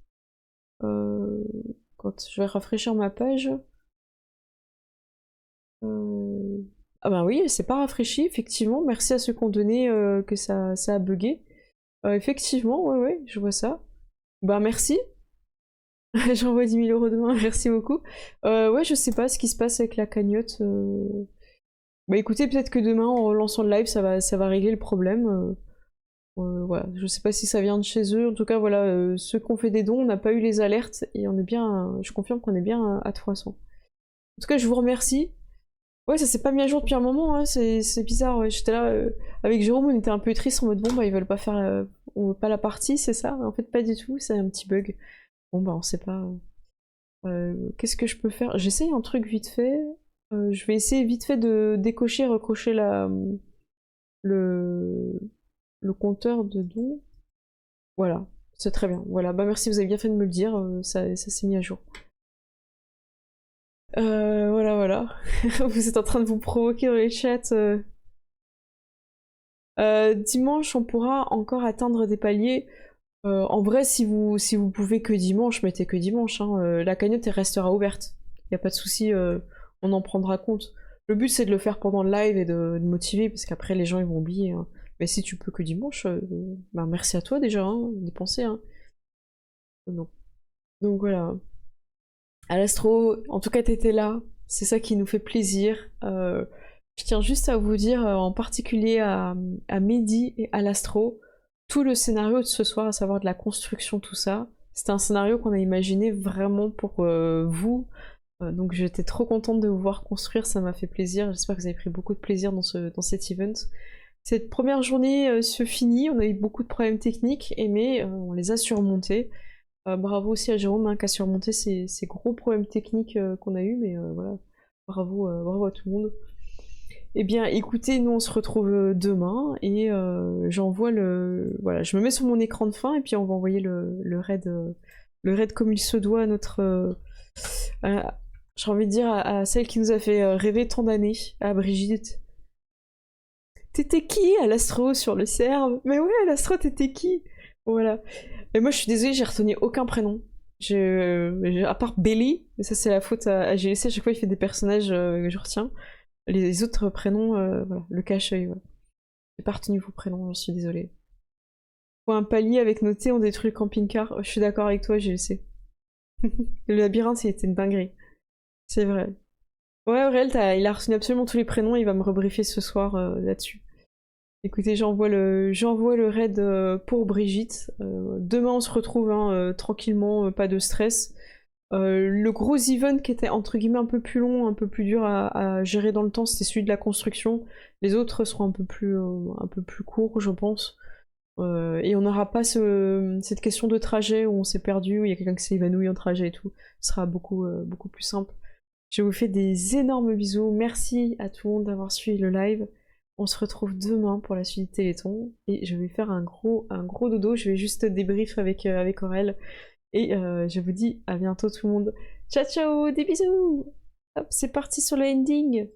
Quand je vais rafraîchir ma page... Ah bah oui, elle s'est pas rafraîchie, effectivement. Merci à ceux qui ont donné que ça a bugué. Effectivement, ouais, je vois ça. Bah merci. J'envoie 10 000 € demain, merci beaucoup. Ouais, je sais pas ce qui se passe avec la cagnotte. Bah écoutez, peut-être que demain, en relançant le live, ça va régler le problème. Voilà, je sais pas si ça vient de chez eux. En tout cas, voilà, ceux qui ont fait des dons, on n'a pas eu les alertes et on est bien. Je confirme qu'on est bien à 300. En tout cas, je vous remercie. Ouais, ça s'est pas mis à jour depuis un moment, hein, c'est bizarre. Ouais. J'étais là avec Jérôme, on était un peu triste en mode bon, bah ils veulent pas faire on veut pas la partie, c'est ça? En fait, pas du tout, c'est un petit bug. Bon, bah on sait pas. Qu'est-ce que je peux faire? J'essaye un truc vite fait. Je vais essayer vite fait de décocher, recocher le, le compteur de dons. Voilà, c'est très bien. Voilà, bah merci, vous avez bien fait de me le dire, ça s'est mis à jour. Voilà. Vous êtes en train de vous provoquer dans les chats. Dimanche, on pourra encore atteindre des paliers. En vrai, si vous pouvez que dimanche, mettez que dimanche. Hein. La cagnotte, elle restera ouverte. Y a pas de souci, on en prendra compte. Le but, c'est de le faire pendant le live et de motiver, parce qu'après, les gens, ils vont oublier. Hein. Mais si tu peux que dimanche, bah merci à toi déjà, hein, d'y penser. Hein. Donc voilà. Alastro, en tout cas, t'étais là. C'est ça qui nous fait plaisir. Je tiens juste à vous dire, en particulier à Mehdi et Alastro, tout le scénario de ce soir, à savoir de la construction, tout ça, c'était un scénario qu'on a imaginé vraiment pour vous. Donc j'étais trop contente de vous voir construire, ça m'a fait plaisir. J'espère que vous avez pris beaucoup de plaisir dans cet event. Cette première journée se finit, on a eu beaucoup de problèmes techniques, mais on les a surmontés. Bravo aussi à Jérôme hein, qui a surmonté ces gros problèmes techniques qu'on a eu, mais voilà, bravo à tout le monde. Eh bien, écoutez, nous on se retrouve demain et j'envoie voilà, je me mets sur mon écran de fin et puis on va envoyer le raid comme il se doit à notre, j'ai envie de dire à celle qui nous a fait rêver tant d'années, à Brigitte. T'étais qui à l'astro sur le serve? Mais ouais, à l'astro, t'étais qui? Voilà. Et moi, je suis désolée, j'ai retenu aucun prénom. À part Belly, mais ça, c'est la faute à GLC. À chaque fois, il fait des personnages que je retiens. Les autres prénoms, voilà, le cache-œil, voilà. J'ai pas retenu vos prénoms, je suis désolée. Pour un palier avec noté, on détruit le camping-car. Je suis d'accord avec toi, GLC. Le labyrinthe, c'était une dinguerie. C'est vrai. Ouais, Aurel, il a retenu absolument tous les prénoms, il va me rebriefer ce soir là-dessus. Écoutez, j'envoie le raid pour Brigitte. Demain, on se retrouve hein, tranquillement, pas de stress. Le gros event qui était entre guillemets un peu plus long, un peu plus dur à gérer dans le temps, c'était celui de la construction. Les autres seront un peu plus courts, je pense. Et on n'aura pas cette question de trajet où on s'est perdu, où il y a quelqu'un qui s'est évanoui en trajet et tout. Ce sera beaucoup plus simple. Je vous fais des énormes bisous. Merci à tout le monde d'avoir suivi le live. On se retrouve demain pour la suite du Téléthon. Et je vais faire un gros dodo. Je vais juste débrief avec Aurel. Et je vous dis à bientôt tout le monde. Ciao ciao, des bisous. Hop, c'est parti sur le ending.